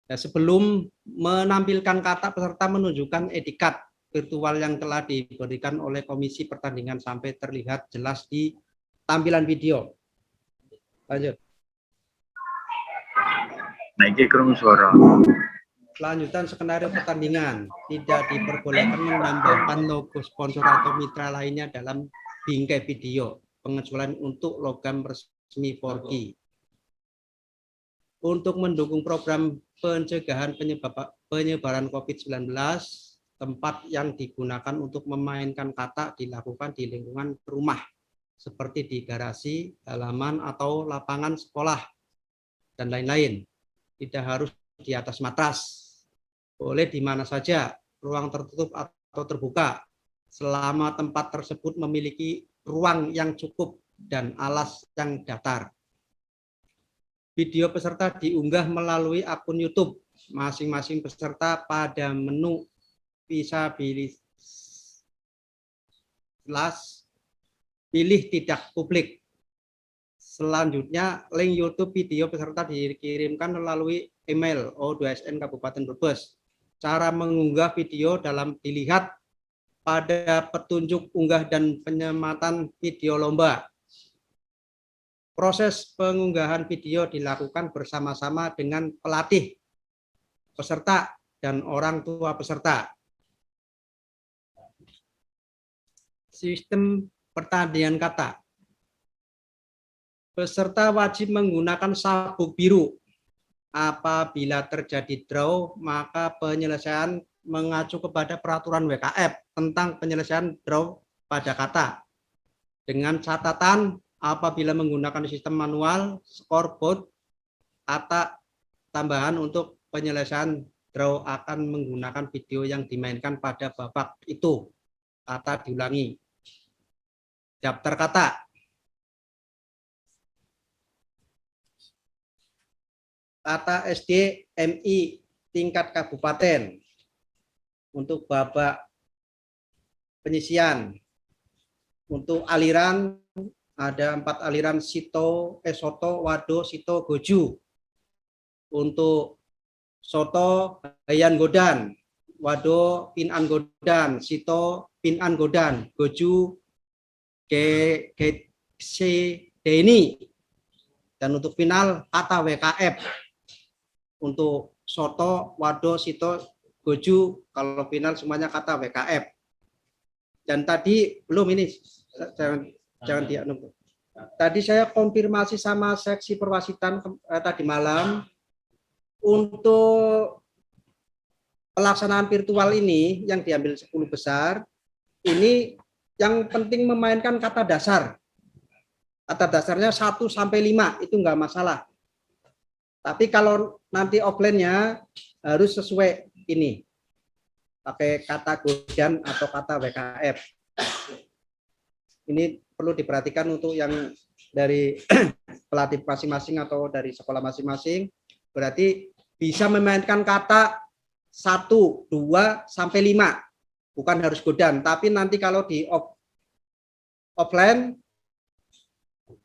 Nah, sebelum menampilkan kata, peserta menunjukkan etikat virtual yang telah diberikan oleh komisi pertandingan sampai terlihat jelas di tampilan video. Lanjut. Naik kerung suara. Kelanjutan skenario pertandingan, tidak diperbolehkan menambahkan logo sponsor atau mitra lainnya dalam bingkai video, pengecualian untuk logam resmi 4G. Untuk mendukung program pencegahan penyebaran COVID-19, tempat yang digunakan untuk memainkan kata dilakukan di lingkungan rumah, seperti di garasi, halaman, atau lapangan sekolah, dan lain-lain. Tidak harus di atas matras, boleh di mana saja, ruang tertutup atau terbuka, selama tempat tersebut memiliki ruang yang cukup dan alas yang datar. Video peserta diunggah melalui akun YouTube masing-masing peserta pada menu visabilitas, pilih tidak publik. Selanjutnya, link YouTube video peserta dikirimkan melalui email O2SN Kabupaten Brebes. Cara mengunggah video dalam dilihat pada petunjuk unggah dan penyematan video lomba. Proses pengunggahan video dilakukan bersama-sama dengan pelatih, peserta, dan orang tua peserta. Sistem pertandingan kata. Peserta wajib menggunakan sabuk biru. Apabila terjadi draw, maka penyelesaian mengacu kepada peraturan WKF tentang penyelesaian draw pada kata. Dengan catatan, apabila menggunakan sistem manual, scoreboard, kata tambahan untuk penyelesaian draw akan menggunakan video yang dimainkan pada babak itu. Kata diulangi. Daftar kata. Kata SD MI tingkat kabupaten untuk babak penyisian. Untuk aliran ada 4 aliran Soto, Wado, Sito, Goju. Untuk Soto, Hayan Godan, Wado, Pinan Godan, Sito, Pinan Godan, Goju, GC Deni. Dan untuk final kata WKF. Untuk Soto, Wado, Sito, Goju, kalau final semuanya kata WKF. Dan tadi belum ini, jangan dianggap. Tadi saya konfirmasi sama seksi perwasitan tadi malam untuk pelaksanaan virtual ini yang diambil 10 besar, ini yang penting memainkan kata dasar. Kata dasarnya 1 sampai 5 itu enggak masalah. Tapi kalau nanti offline-nya harus sesuai ini. Pakai kata godan atau kata WKF. Ini perlu diperhatikan untuk yang dari pelatih masing-masing atau dari sekolah masing-masing. Berarti bisa memainkan kata 1, 2, sampai 5. Bukan harus godan, tapi nanti kalau di offline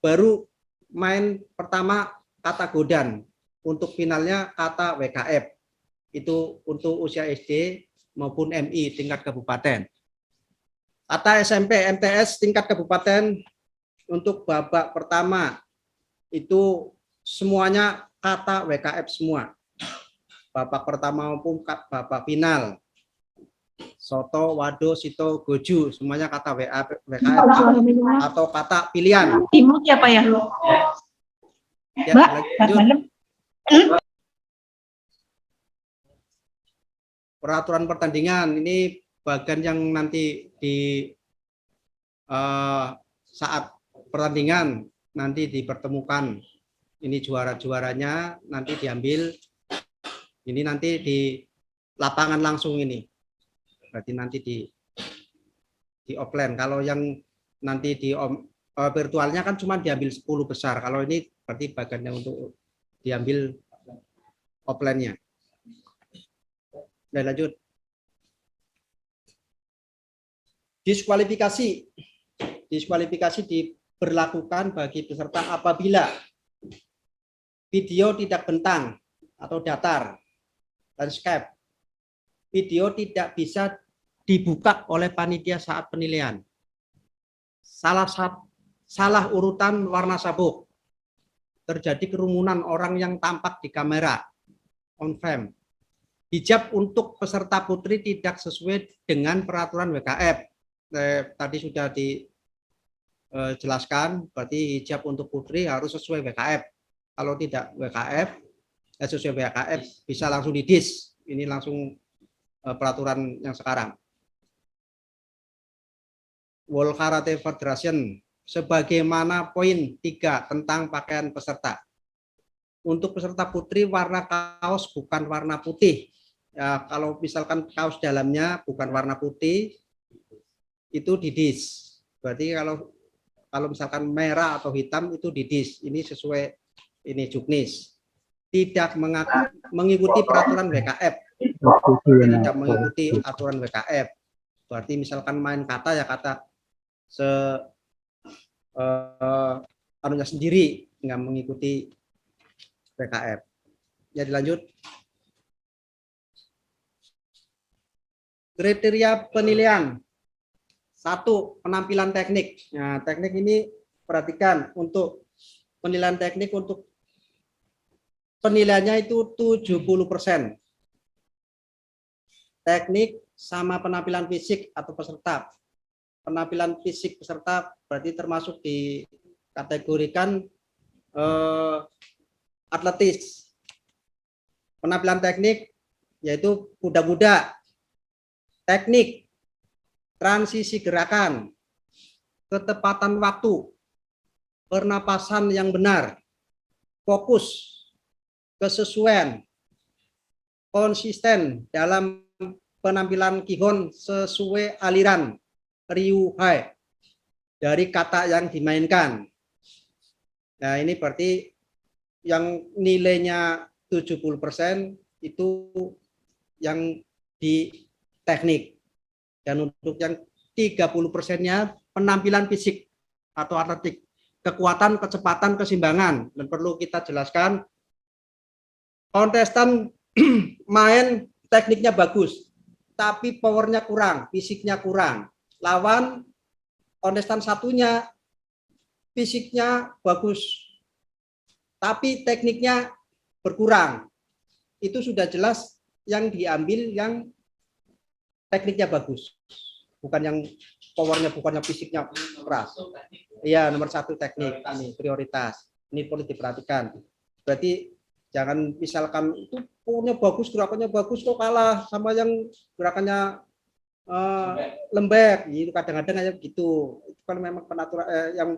baru main pertama kata godan, untuk finalnya kata WKF. Itu untuk usia SD maupun MI tingkat kabupaten. Kata SMP MTS tingkat kabupaten untuk babak pertama itu semuanya kata WKF semua. Babak pertama maupun babak final. Soto, wado, sito, goju, semuanya kata WKF atau kata pilihan. Timur siapa ya? Ya, Mbak, lanjut. Peraturan pertandingan ini bagian yang nanti di saat pertandingan nanti dipertemukan. Ini juara-juaranya nanti diambil. Ini nanti di lapangan langsung ini. Berarti nanti di offline. Kalau yang nanti di virtualnya kan cuma diambil 10 besar. Kalau ini berarti bagiannya untuk diambil offline-nya. Dan lanjut. Diskualifikasi. Diskualifikasi diberlakukan bagi peserta apabila video tidak bentang atau datar, landscape. Video tidak bisa dibuka oleh panitia saat penilaian. Salah urutan warna sabuk. Terjadi kerumunan orang yang tampak di kamera on cam. Hijab untuk peserta putri tidak sesuai dengan peraturan WKF. Tadi sudah dijelaskan, berarti hijab untuk putri harus sesuai WKF. Kalau tidak sesuai WKF bisa langsung didis. Ini langsung peraturan yang sekarang. World Karate Federation sebagaimana poin 3 tentang pakaian peserta. Untuk peserta putri warna kaos bukan warna putih. Ya, kalau misalkan kaos dalamnya bukan warna putih itu didis. Berarti kalau misalkan merah atau hitam itu didis. Ini sesuai ini juknis. Tidak mengikuti peraturan WKF. Tidak mengikuti aturan WKF. Berarti misalkan main kata ya kata anunya sendiri, nggak mengikuti WKF. Ya dilanjut. Kriteria penilaian. 1. Penampilan teknik. Nah, teknik ini perhatikan untuk penilaian teknik untuk penilaiannya itu 70%. Teknik sama penampilan fisik atau peserta. Penampilan fisik peserta berarti termasuk dikategorikan atletis. Penampilan teknik yaitu kuda-kuda, teknik, transisi gerakan, ketepatan waktu, pernapasan yang benar, fokus, kesesuaian, konsisten dalam penampilan Kihon sesuai aliran Ryuhai dari kata yang dimainkan. Nah, ini berarti yang nilainya 70% itu yang di teknik. Dan untuk yang 30%-nya penampilan fisik atau atletik, kekuatan, kecepatan, keseimbangan. Dan perlu kita jelaskan, kontestan main tekniknya bagus, tapi powernya kurang, fisiknya kurang. Lawan kontestan satunya fisiknya bagus, tapi tekniknya berkurang. Itu sudah jelas yang diambil yang tekniknya bagus, bukan yang powernya, bukannya fisiknya keras. Iya, nomor 1 teknik ini prioritas. Ini perlu diperhatikan. Berarti Jangan misalkan itu punya bagus, gerakannya bagus kok kalah sama yang gerakannya lembek gitu, kadang-kadang kayak gitu. Itu kan memang penaturan yang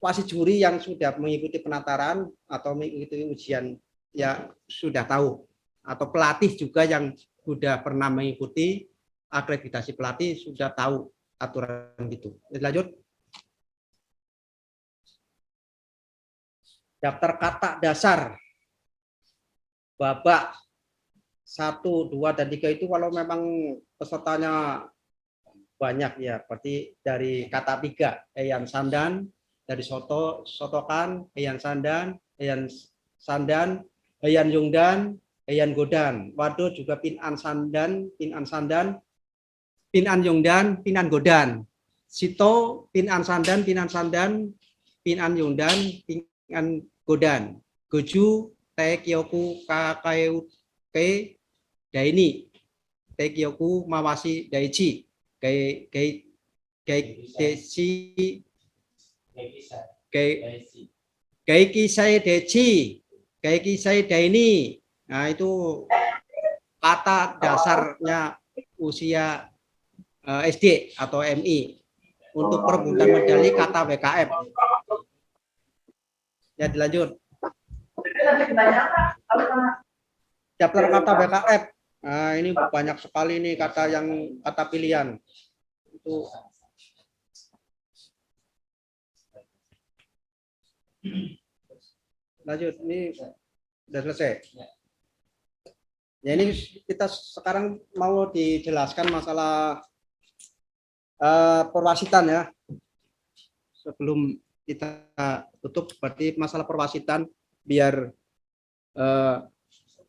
wasit juri yang sudah mengikuti penataran atau mengikuti ujian ya sudah tahu, atau pelatih juga yang sudah pernah mengikuti akreditasi pelatih sudah tahu aturan gitu. Lanjut. Daftar kata dasar babak 1, 2, dan 3 itu kalau memang pesertanya banyak ya, berarti dari kata 3, Eyan Sandan, dari Sotokan, Eyan Sandan, Eyan Yungdan, Eyan Godan. Waduh juga Pinan Sandan, Pinan Yungdan, Pinan Godan. Sito, Pinan Sandan, Pinan Yungdan, Pinan Godan. Goju, Tekyoku, Kakeu, Daini, Tekyoku, Mawasi, Daichi, Gaiki Sai Daini. Nah, itu kata dasarnya usia SD atau MI. Untuk perebutan medali kata WKF. Ya, dilanjut. Daftar kata WKF. Nah, ini banyak sekali nih kata pilihan. Itu lanjut, ini sudah selesai. Ya, ini kita sekarang mau dijelaskan masalah perwasitan ya. Sebelum kita tutup, berarti masalah perwasitan biar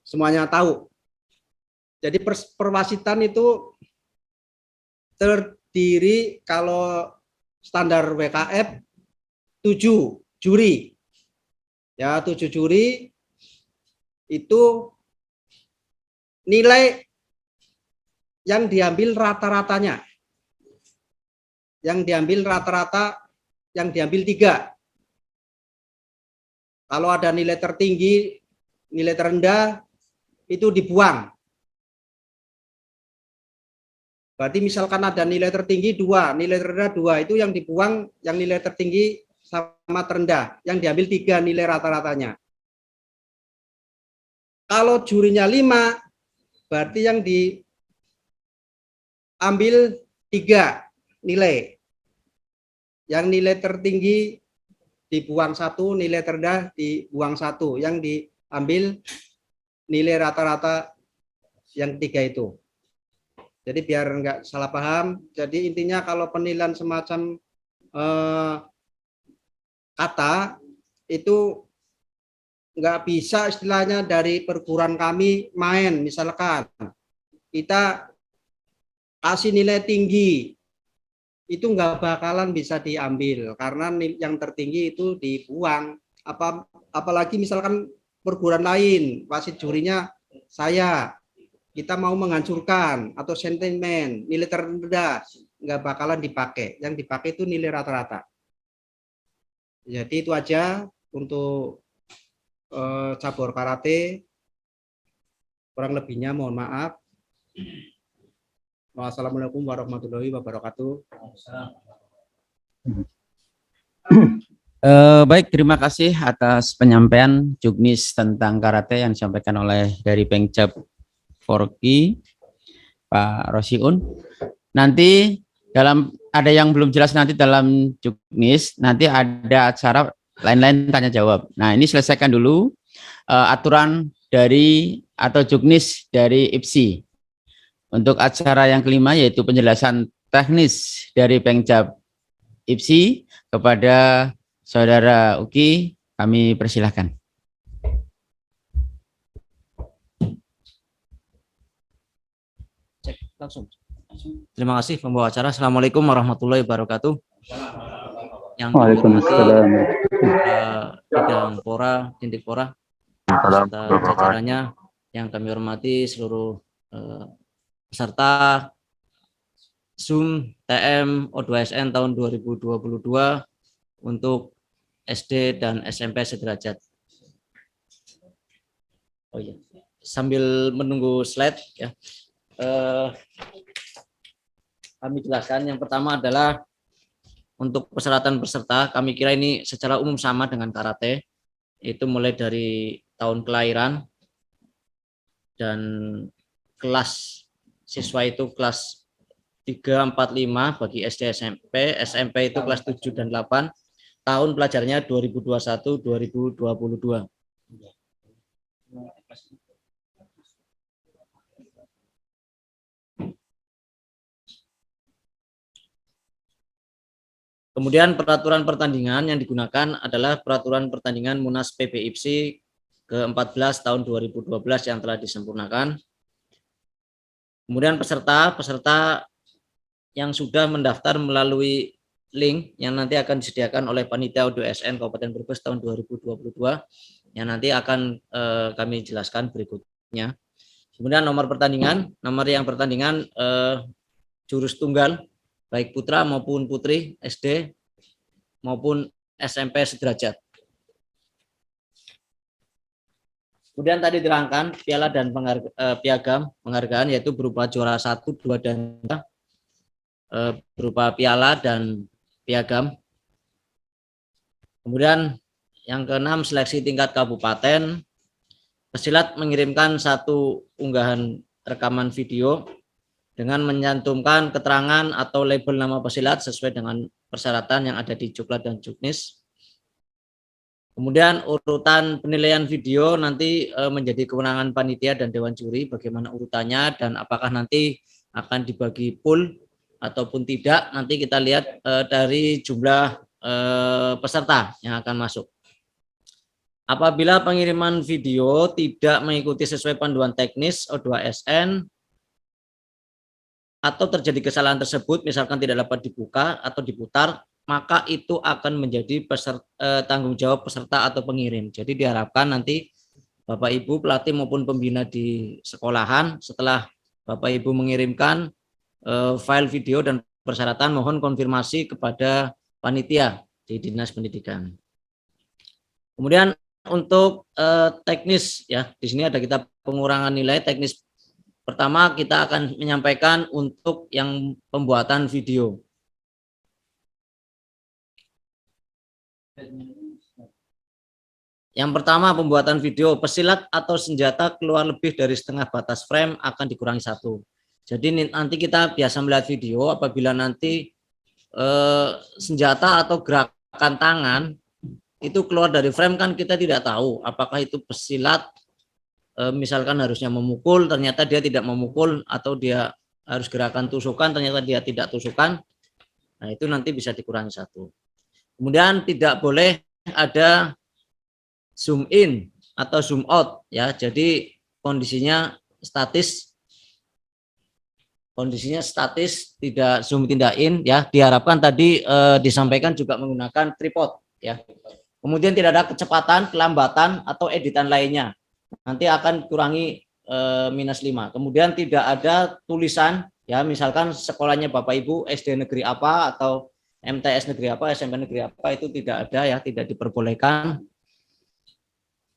semuanya tahu. Jadi perwasitan itu terdiri kalau standar WKF 7 juri. Ya, 7 juri itu nilai yang diambil rata-ratanya. Yang diambil rata-rata, yang diambil 3. Kalau ada nilai tertinggi, nilai terendah, itu dibuang. Berarti misalkan ada nilai tertinggi 2, nilai terendah 2, itu yang dibuang, yang nilai tertinggi sama terendah, yang diambil 3 nilai rata-ratanya. Kalau jurinya 5, berarti yang diambil 3 nilai. Yang nilai tertinggi dibuang 1, nilai terendah dibuang 1, yang diambil nilai rata-rata yang 3 itu. Jadi biar enggak salah paham, jadi intinya kalau penilaian semacam kata itu nggak bisa istilahnya dari perguruan kami main, misalkan kita kasih nilai tinggi, itu nggak bakalan bisa diambil karena yang tertinggi itu dibuang. Apalagi misalkan perguruan lain, wasit jurinya saya, kita mau menghancurkan atau sentimen, nilai terendah nggak bakalan dipakai. Yang dipakai itu nilai rata-rata. Jadi itu aja untuk cabur karate. Kurang lebihnya mohon maaf. Wassalamualaikum warahmatullahi wabarakatuh. Baik, terima kasih atas penyampaian juknis tentang karate yang disampaikan oleh dari Pengcap Forki, Pak Rosiun. Nanti ada yang belum jelas nanti dalam juknis, nanti ada acara lain-lain tanya jawab. Nah, ini selesaikan dulu aturan dari atau juknis dari IPSI. Untuk acara yang kelima yaitu penjelasan teknis dari Pengcap IPSI kepada Saudara Uki, kami persilahkan. Langsung. Terima kasih pembawa acara. Assalamualaikum warahmatullahi wabarakatuh. Yang kami hormati bidang Pora, Dindik Pora, serta jajarannya. Yang kami hormati seluruh peserta Zoom TM O2SN tahun 2022 untuk SD dan SMP sederajat. Oh iya, sambil menunggu slide ya, kami jelaskan. Yang pertama adalah untuk persyaratan peserta. Kami kira ini secara umum sama dengan karate, itu mulai dari tahun kelahiran dan kelas siswa itu kelas 3, 4, 5 bagi SD SMP, SMP itu kelas 7 dan 8, tahun pelajarnya 2021-2022. Kemudian peraturan pertandingan yang digunakan adalah peraturan pertandingan Munas PBIPSI ke-14 tahun 2012 yang telah disempurnakan. Kemudian peserta yang sudah mendaftar melalui link yang nanti akan disediakan oleh Panitia UDSN Kabupaten Brebes tahun 2022 yang nanti akan kami jelaskan berikutnya. Kemudian nomor yang pertandingan jurus tunggal baik putra maupun putri SD maupun SMP sederajat. Kemudian tadi diterangkan piala dan piagam penghargaan yaitu berupa juara 1, 2, dan 3, berupa piala dan piagam. Kemudian yang keenam, seleksi tingkat kabupaten. Pesilat mengirimkan satu unggahan rekaman video dengan menyantumkan keterangan atau label nama pesilat sesuai dengan persyaratan yang ada di Juklat dan Juknis. Kemudian urutan penilaian video nanti menjadi kewenangan panitia dan dewan juri bagaimana urutannya dan apakah nanti akan dibagi pool ataupun tidak, nanti kita lihat dari jumlah peserta yang akan masuk. Apabila pengiriman video tidak mengikuti sesuai panduan teknis O2SN atau terjadi kesalahan tersebut, misalkan tidak dapat dibuka atau diputar, maka itu akan menjadi tanggung jawab peserta atau pengirim. Jadi diharapkan nanti Bapak Ibu pelatih maupun pembina di sekolahan setelah Bapak Ibu mengirimkan file video dan persyaratan, mohon konfirmasi kepada panitia di Dinas Pendidikan. Kemudian untuk teknis ya, di sini ada kita pengurangan nilai teknis. Pertama kita akan menyampaikan untuk yang pembuatan video. Yang pertama pembuatan video, pesilat atau senjata keluar lebih dari setengah batas frame akan dikurangi 1. Jadi nanti kita biasa melihat video apabila nanti senjata atau gerakan tangan itu keluar dari frame kan kita tidak tahu apakah itu pesilat misalkan harusnya memukul, ternyata dia tidak memukul, atau dia harus gerakan tusukan, ternyata dia tidak tusukan. Nah itu nanti bisa dikurangi 1. Kemudian tidak boleh ada zoom in atau zoom out ya. Jadi kondisinya statis, tidak zoom tidak in ya. Diharapkan tadi disampaikan juga menggunakan tripod ya. Kemudian tidak ada kecepatan, kelambatan atau editan lainnya. Nanti akan kurangi -5. Kemudian tidak ada tulisan ya, misalkan sekolahnya Bapak Ibu SD negeri apa atau MTS negeri apa, SMP negeri apa, itu tidak ada ya, tidak diperbolehkan.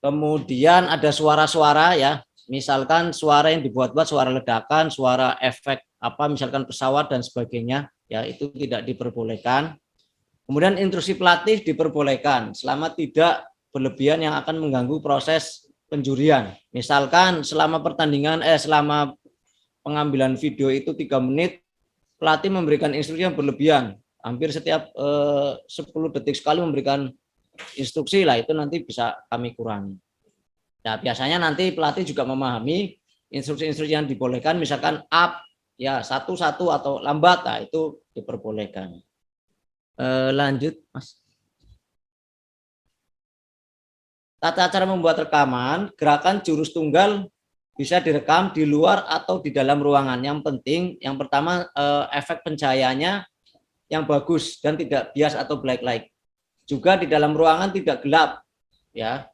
Kemudian ada suara-suara ya, misalkan suara yang dibuat-buat, suara ledakan, suara efek apa, misalkan pesawat dan sebagainya ya, itu tidak diperbolehkan. Kemudian instruksi pelatih diperbolehkan selama tidak berlebihan yang akan mengganggu proses penjurian. Misalkan selama pertandingan selama pengambilan video itu 3 menit, pelatih memberikan instruksi yang berlebihan. Hampir setiap 10 detik sekali memberikan instruksi lah, itu nanti bisa kami kurangi. Nah, biasanya nanti pelatih juga memahami instruksi-instruksi yang dibolehkan, misalkan up ya 1-1 atau lambat, nah itu diperbolehkan. Lanjut, Mas. Tata cara membuat rekaman, gerakan jurus tunggal bisa direkam di luar atau di dalam ruangan. Yang penting, yang pertama efek pencahayaannya yang bagus dan tidak bias atau black light. Juga di dalam ruangan tidak gelap, ya.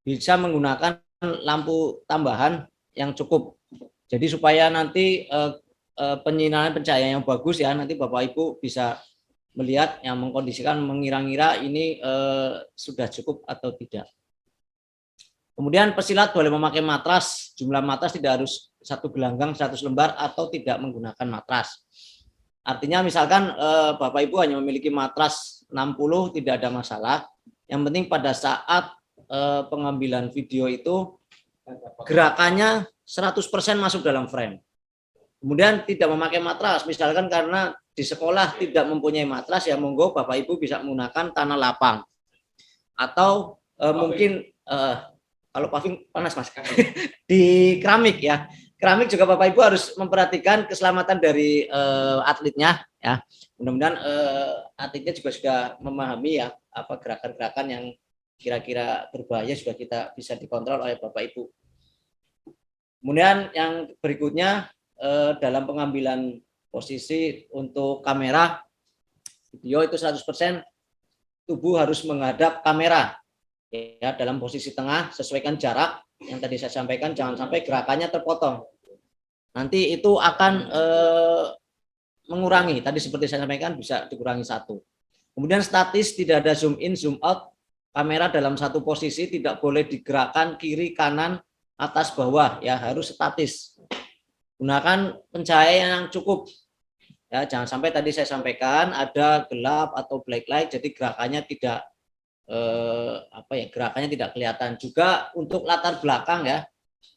Bisa menggunakan lampu tambahan yang cukup. Jadi supaya nanti penyinaran pencahayaan yang bagus ya, nanti Bapak Ibu bisa melihat yang mengkondisikan, mengira-ngira ini sudah cukup atau tidak. Kemudian pesilat boleh memakai matras, jumlah matras tidak harus 1 gelanggang 100 lembar atau tidak menggunakan matras. Artinya misalkan Bapak Ibu hanya memiliki matras 60 tidak ada masalah. Yang penting pada saat pengambilan video itu gerakannya 100% masuk dalam frame. Kemudian tidak memakai matras, misalkan karena di sekolah tidak mempunyai matras, ya monggo Bapak Ibu bisa menggunakan tanah lapang. Atau mungkin kalau paving panas Mas, di keramik ya. Keramik juga Bapak Ibu harus memperhatikan keselamatan dari atletnya ya. Mudah-mudahan atletnya juga sudah memahami ya apa gerakan-gerakan yang kira-kira berbahaya juga kita bisa dikontrol oleh Bapak Ibu. Kemudian yang berikutnya dalam pengambilan posisi untuk kamera video itu 100% tubuh harus menghadap kamera ya, dalam posisi tengah, sesuaikan jarak yang tadi saya sampaikan, jangan sampai gerakannya terpotong. Nanti itu akan mengurangi, tadi seperti saya sampaikan bisa dikurangi 1. Kemudian statis, tidak ada zoom in, zoom out. Kamera dalam satu posisi tidak boleh digerakkan kiri, kanan, atas, bawah, ya harus statis. Gunakan pencahayaan yang cukup. Ya, jangan sampai tadi saya sampaikan ada gelap atau black light, jadi gerakannya tidak gerakannya tidak kelihatan. Juga untuk latar belakang ya,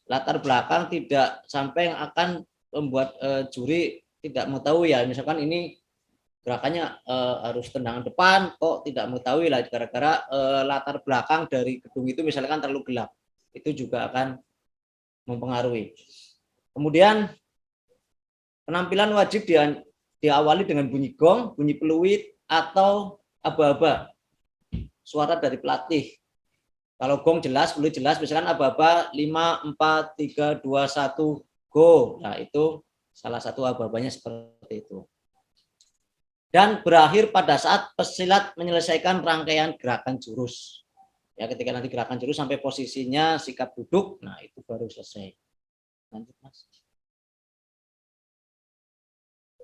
latar belakang tidak sampai yang akan membuat juri tidak mengetahui ya, misalkan ini gerakannya harus tendangan depan, kok tidak mengetahui lah gara-gara latar belakang dari gedung itu misalkan terlalu gelap, itu juga akan mempengaruhi. Kemudian penampilan wajib diawali dengan bunyi gong, bunyi peluit atau aba-aba, suara dari pelatih. Kalau gong jelas, peluit jelas, misalkan aba-aba 5, 4, 3, 2, 1, go. Nah itu salah satu aba-abanya seperti itu. Dan berakhir pada saat pesilat menyelesaikan rangkaian gerakan jurus. Ya, ketika nanti gerakan jurus sampai posisinya sikap duduk, nah itu baru selesai. Lanjut Mas.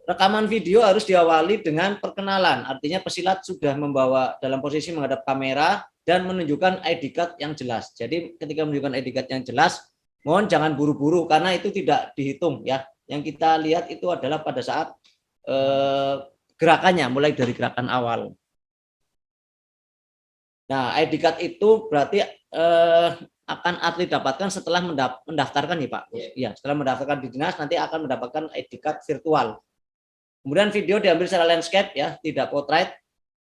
Rekaman video harus diawali dengan perkenalan, artinya pesilat sudah membawa dalam posisi menghadap kamera dan menunjukkan ID card yang jelas. Jadi ketika menunjukkan ID card yang jelas, mohon jangan buru-buru karena itu tidak dihitung ya. Yang kita lihat itu adalah pada saat gerakannya, mulai dari gerakan awal. Nah, ID card itu berarti akan atlet dapatkan setelah mendaftarkan nih Pak. Ya, setelah mendaftarkan di dinas nanti akan mendapatkan ID card virtual. Kemudian video diambil secara landscape ya, tidak portrait.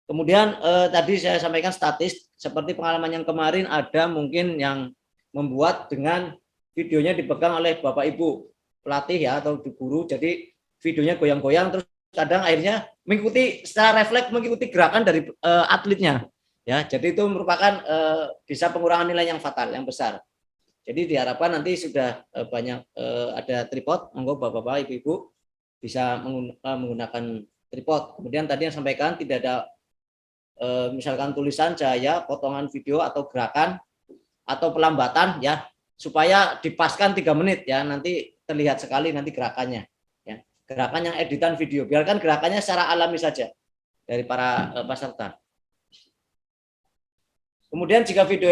Kemudian tadi saya sampaikan statis, seperti pengalaman yang kemarin ada mungkin yang membuat dengan videonya dipegang oleh Bapak Ibu pelatih ya atau guru, jadi videonya goyang-goyang terus kadang akhirnya mengikuti secara refleks mengikuti gerakan dari atletnya. Ya, jadi itu merupakan bisa pengurangan nilai yang fatal, yang besar. Jadi diharapkan nanti sudah banyak ada tripod, monggo Bapak-bapak, Ibu-ibu bisa menggunakan tripod. Kemudian tadi yang sampaikan tidak ada misalkan tulisan, cahaya, potongan video atau gerakan atau pelambatan ya, supaya dipaskan 3 menit ya, nanti terlihat sekali nanti gerakannya. Ya. Gerakan yang editan video, biarkan gerakannya secara alami saja dari para peserta. Kemudian jika video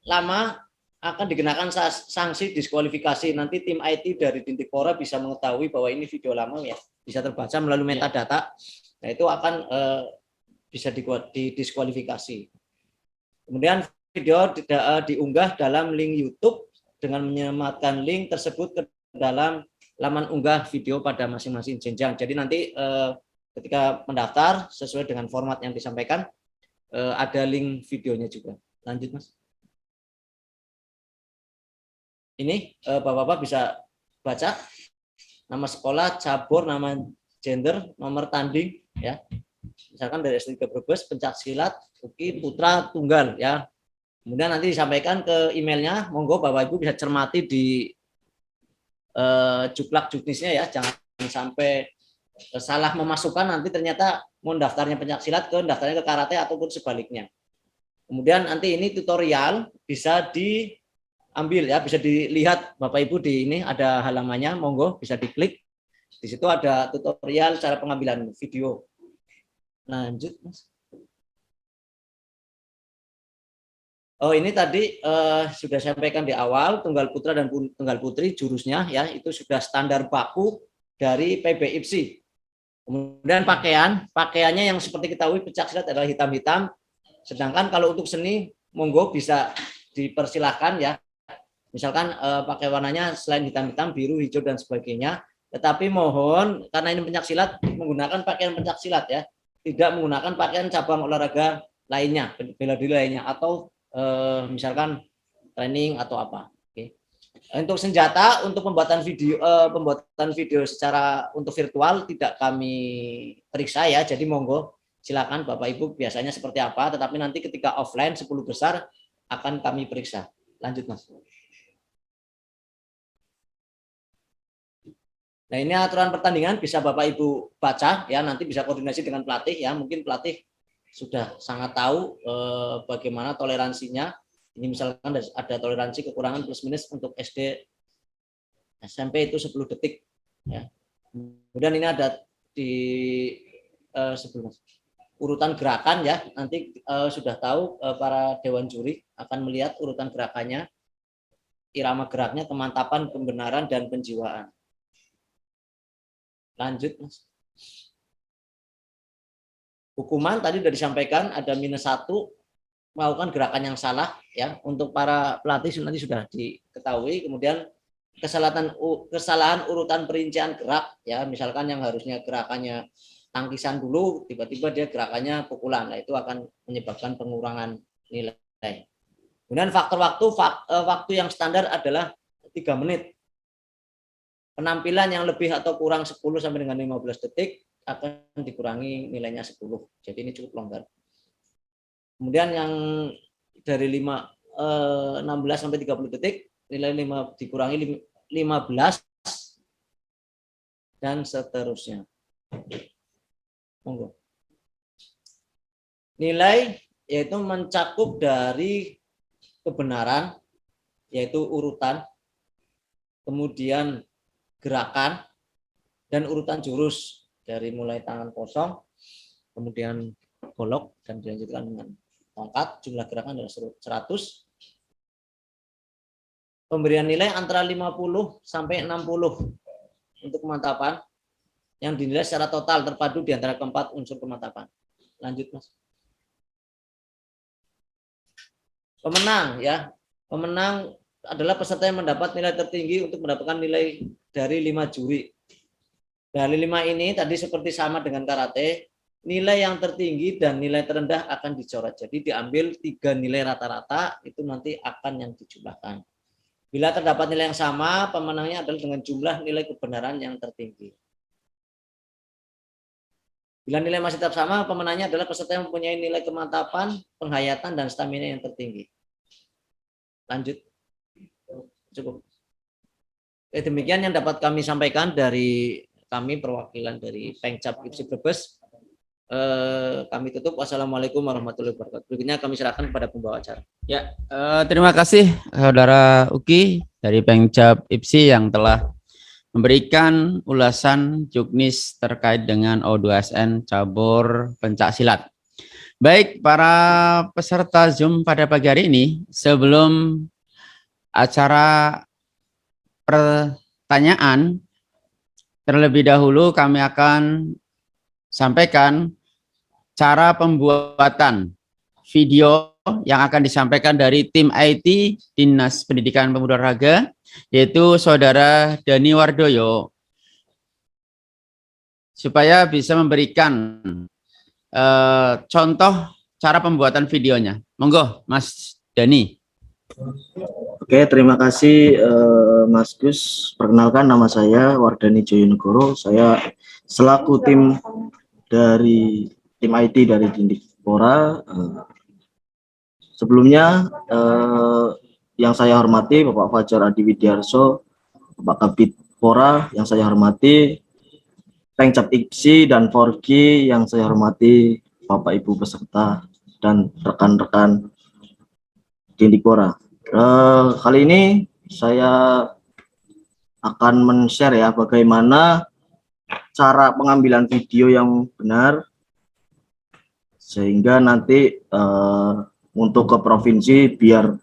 lama akan dikenakan sanksi diskualifikasi. Nanti tim IT dari Dintikpora bisa mengetahui bahwa ini video lama ya, bisa terbaca melalui metadata. Nah itu akan bisa didiskualifikasi. Kemudian video tidak diunggah dalam link YouTube dengan menyematkan link tersebut ke dalam laman unggah video pada masing-masing jenjang. Jadi nanti ketika mendaftar sesuai dengan format yang disampaikan, ada link videonya juga. Lanjut Mas. Ini Bapak-bapak bisa baca nama sekolah, cabur, nama gender, nomor tanding ya. Misalkan dari SD Brebes, pencak silat, Uki, putra, tunggal ya. Kemudian nanti disampaikan ke emailnya, monggo Bapak Ibu bisa cermati di juklak juknisnya ya, jangan sampai salah memasukkan nanti ternyata mau daftarnya pencak silat ke daftarnya ke karate ataupun sebaliknya. Kemudian nanti ini tutorial bisa diambil ya, bisa dilihat Bapak Ibu di ini ada halamannya, monggo bisa diklik. Di situ ada tutorial cara pengambilan video. Lanjut Mas. Oh, ini tadi sudah saya sampaikan di awal, tunggal putra dan tunggal putri jurusnya ya itu sudah standar baku dari PB IPSI. Kemudian pakaiannya yang seperti ketahui pencak silat adalah hitam-hitam. Sedangkan kalau untuk seni, monggo bisa dipersilahkan ya. Misalkan pakai warnanya selain hitam-hitam, biru, hijau dan sebagainya. Tetapi mohon karena ini pencak silat menggunakan pakaian pencak silat ya, tidak menggunakan pakaian cabang olahraga lainnya, bela diri lainnya atau misalkan training atau apa. Oke. Untuk senjata, untuk pembuatan video secara untuk virtual tidak kami periksa ya. Jadi monggo silakan Bapak Ibu biasanya seperti apa. Tetapi nanti ketika offline 10 besar akan kami periksa. Lanjut Mas. Nah ini aturan pertandingan bisa Bapak Ibu baca ya. Nanti bisa koordinasi dengan pelatih ya. Mungkin pelatih sudah sangat tahu bagaimana toleransinya. Ini misalkan ada toleransi kekurangan plus minus untuk SD SMP itu 10 detik ya. Kemudian ini ada di sebelum urutan gerakan ya. Nanti sudah tahu para dewan juri akan melihat urutan gerakannya, irama geraknya, kemantapan, pembenaran dan penjiwaan. Lanjut Mas. Hukuman tadi sudah disampaikan ada -1 melakukan gerakan yang salah ya. Untuk para pelatih nanti sudah diketahui. Kemudian kesalahan urutan perincian gerak ya, misalkan yang harusnya gerakannya tangkisan dulu tiba-tiba dia gerakannya pukulan. Nah, itu akan menyebabkan pengurangan nilai. Kemudian faktor waktu yang standar adalah 3 menit. Penampilan yang lebih atau kurang 10 sampai dengan 15 detik akan dikurangi nilainya 10. Jadi ini cukup longgar. Kemudian yang dari 16 sampai 30 detik nilai 5 dikurangi 15 dan seterusnya. Monggo. Nilai yaitu mencakup dari kebenaran yaitu urutan, kemudian gerakan dan urutan jurus dari mulai tangan kosong, kemudian golok dan dilanjutkan dengan tongkat. Jumlah gerakan adalah 100. Pemberian nilai antara 50 sampai 60 untuk kemantapan yang dinilai secara total terpadu di antara keempat unsur kemantapan. Lanjut Mas. Pemenang ya. Pemenang adalah peserta yang mendapat nilai tertinggi untuk mendapatkan nilai dari 5 juri. Dari 5 ini tadi seperti sama dengan karate, nilai yang tertinggi dan nilai terendah akan dicoret. Jadi diambil 3 nilai rata-rata, itu nanti akan yang dijumlahkan. Bila terdapat nilai yang sama, pemenangnya adalah dengan jumlah nilai kebenaran yang tertinggi. Bila nilai masih tetap sama, pemenangnya adalah peserta yang mempunyai nilai kemantapan, penghayatan, dan stamina yang tertinggi. Lanjut. Cukup. Demikian yang dapat kami sampaikan dari kami perwakilan dari Pengcap IPSI Brebes. Kami tutup. Wassalamualaikum warahmatullahi wabarakatuh. Berikutnya kami serahkan kepada pembawa acara. Ya, terima kasih Saudara Uki dari Pengcap IPSI yang telah memberikan ulasan juknis terkait dengan O2SN cabur pencak silat. Baik, para peserta Zoom pada pagi hari ini, sebelum acara pertanyaan, terlebih dahulu kami akan sampaikan cara pembuatan video yang akan disampaikan dari tim IT Dinas Pendidikan Pemuda Olahraga, yaitu Saudara Dani Wardoyo, supaya bisa memberikan contoh cara pembuatan videonya. Monggo, Mas Dani. Oke, terima kasih Mas Gus. Perkenalkan, nama saya Wardani Joyonegoro. Saya selaku tim dari tim IT dari Dindikpora. Sebelumnya yang saya hormati Bapak Fajar Adi Widiarso, Bapak Kabid Pora yang saya hormati, Pengcap IPSI dan Forgi yang saya hormati, Bapak Ibu peserta dan rekan-rekan Dindikpora. Kali ini saya akan men-share ya bagaimana cara pengambilan video yang benar sehingga nanti untuk ke provinsi biar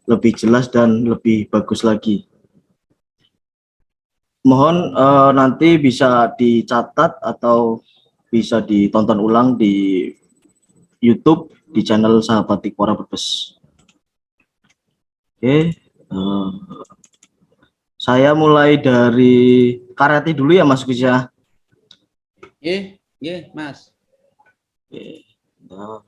lebih jelas dan lebih bagus lagi. Mohon nanti bisa dicatat atau bisa ditonton ulang di YouTube di channel Sahabat Tikpora Brebes. Oke, saya mulai dari karate dulu ya Mas Gus ya. Nggih, Mas. Oke. Nah.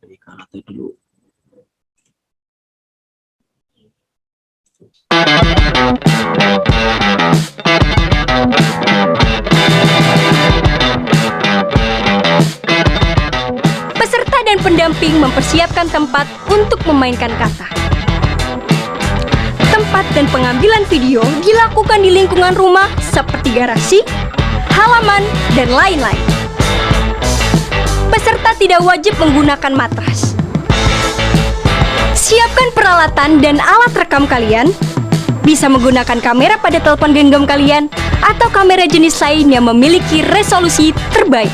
Dari karate dulu. Peserta dan pendamping mempersiapkan tempat untuk memainkan kata. Tempat dan pengambilan video dilakukan di lingkungan rumah seperti garasi, halaman, dan lain-lain. Peserta tidak wajib menggunakan matras. Siapkan peralatan dan alat rekam kalian. Bisa menggunakan kamera pada telepon genggam kalian atau kamera jenis lain yang memiliki resolusi terbaik.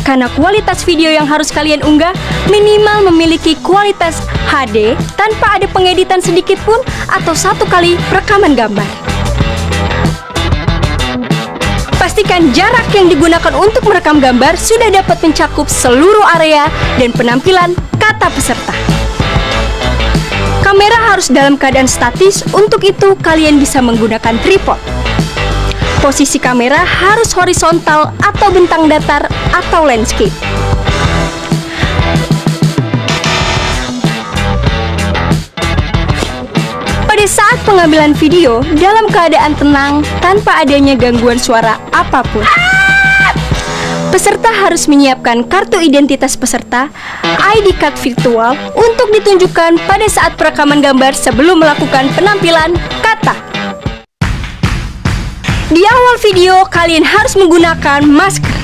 Karena kualitas video yang harus kalian unggah minimal memiliki kualitas HD tanpa ada pengeditan sedikit pun atau 1 kali rekaman gambar. Pastikan jarak yang digunakan untuk merekam gambar sudah dapat mencakup seluruh area dan penampilan kata peserta. Kamera harus dalam keadaan statis, untuk itu kalian bisa menggunakan tripod. Posisi kamera harus horizontal atau bentang datar atau landscape. Pada saat pengambilan video, dalam keadaan tenang tanpa adanya gangguan suara apapun. Peserta harus menyiapkan kartu identitas peserta, ID card virtual, untuk ditunjukkan pada saat perekaman gambar sebelum melakukan penampilan kata. Di awal video, kalian harus menggunakan masker.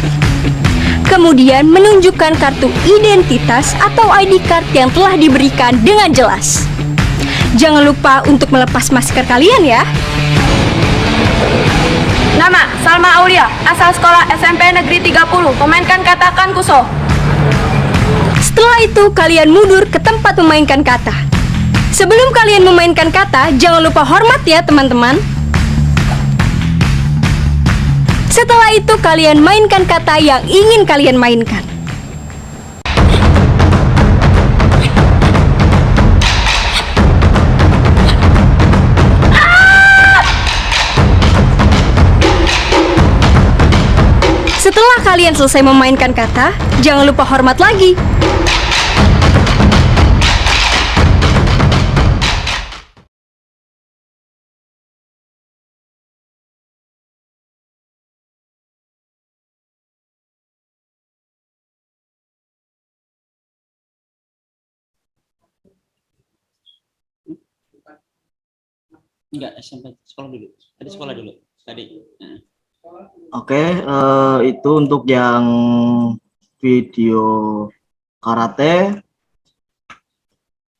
Kemudian menunjukkan kartu identitas atau ID card yang telah diberikan dengan jelas. Jangan lupa untuk melepas masker kalian ya. Nama, Salma Aulia, asal sekolah SMP Negeri 30, memainkan kata Kan Kuso. Setelah itu, kalian mundur ke tempat memainkan kata. Sebelum kalian memainkan kata, jangan lupa hormat ya teman-teman. Setelah itu, kalian mainkan kata yang ingin kalian mainkan. Setelah kalian selesai memainkan kata, jangan lupa hormat lagi. Enggak, SMP sekolah dulu. Tadi sekolah dulu. Tadi. Oke, itu untuk yang video karate.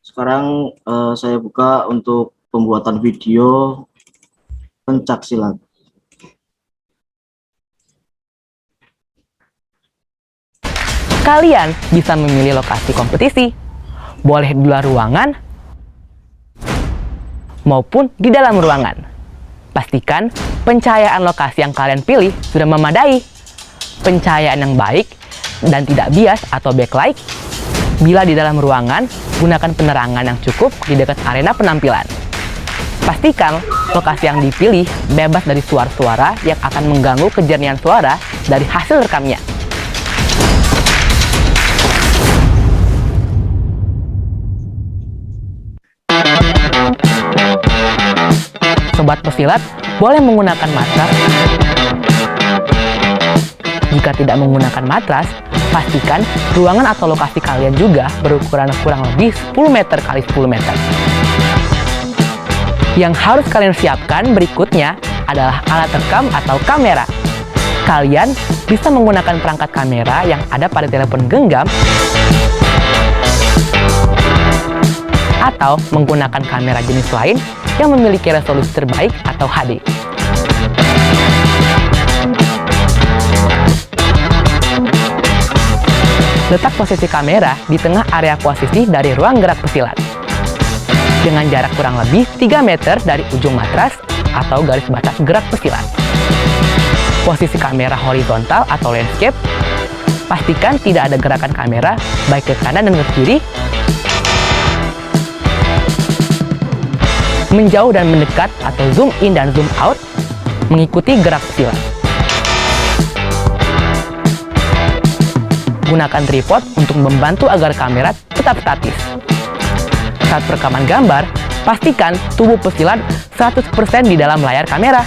Sekarang saya buka untuk pembuatan video pencak silat. Kalian bisa memilih lokasi kompetisi, boleh di luar ruangan maupun di dalam ruangan. Pastikan pencahayaan lokasi yang kalian pilih sudah memadai. Pencahayaan yang baik dan tidak bias atau backlight. Bila di dalam ruangan, gunakan penerangan yang cukup di dekat arena penampilan. Pastikan lokasi yang dipilih bebas dari suara-suara yang akan mengganggu kejernihan suara dari hasil rekamnya. Sobat pesilat boleh menggunakan matras. Jika tidak menggunakan matras, pastikan ruangan atau lokasi kalian juga berukuran kurang lebih 10 meter x 10 meter. Yang harus kalian siapkan berikutnya adalah alat rekam atau kamera. Kalian bisa menggunakan perangkat kamera yang ada pada telepon genggam atau menggunakan kamera jenis lain yang memiliki resolusi terbaik atau HD. Letak posisi kamera di tengah area posisi dari ruang gerak pesilat, dengan jarak kurang lebih 3 meter dari ujung matras atau garis batas gerak pesilat. Posisi kamera horizontal atau landscape, pastikan tidak ada gerakan kamera baik ke kanan dan ke kiri, menjauh dan mendekat atau zoom in dan zoom out, mengikuti gerak pesilat. Gunakan tripod untuk membantu agar kamera tetap statis. Saat perekaman gambar, pastikan tubuh pesilat 100% di dalam layar kamera.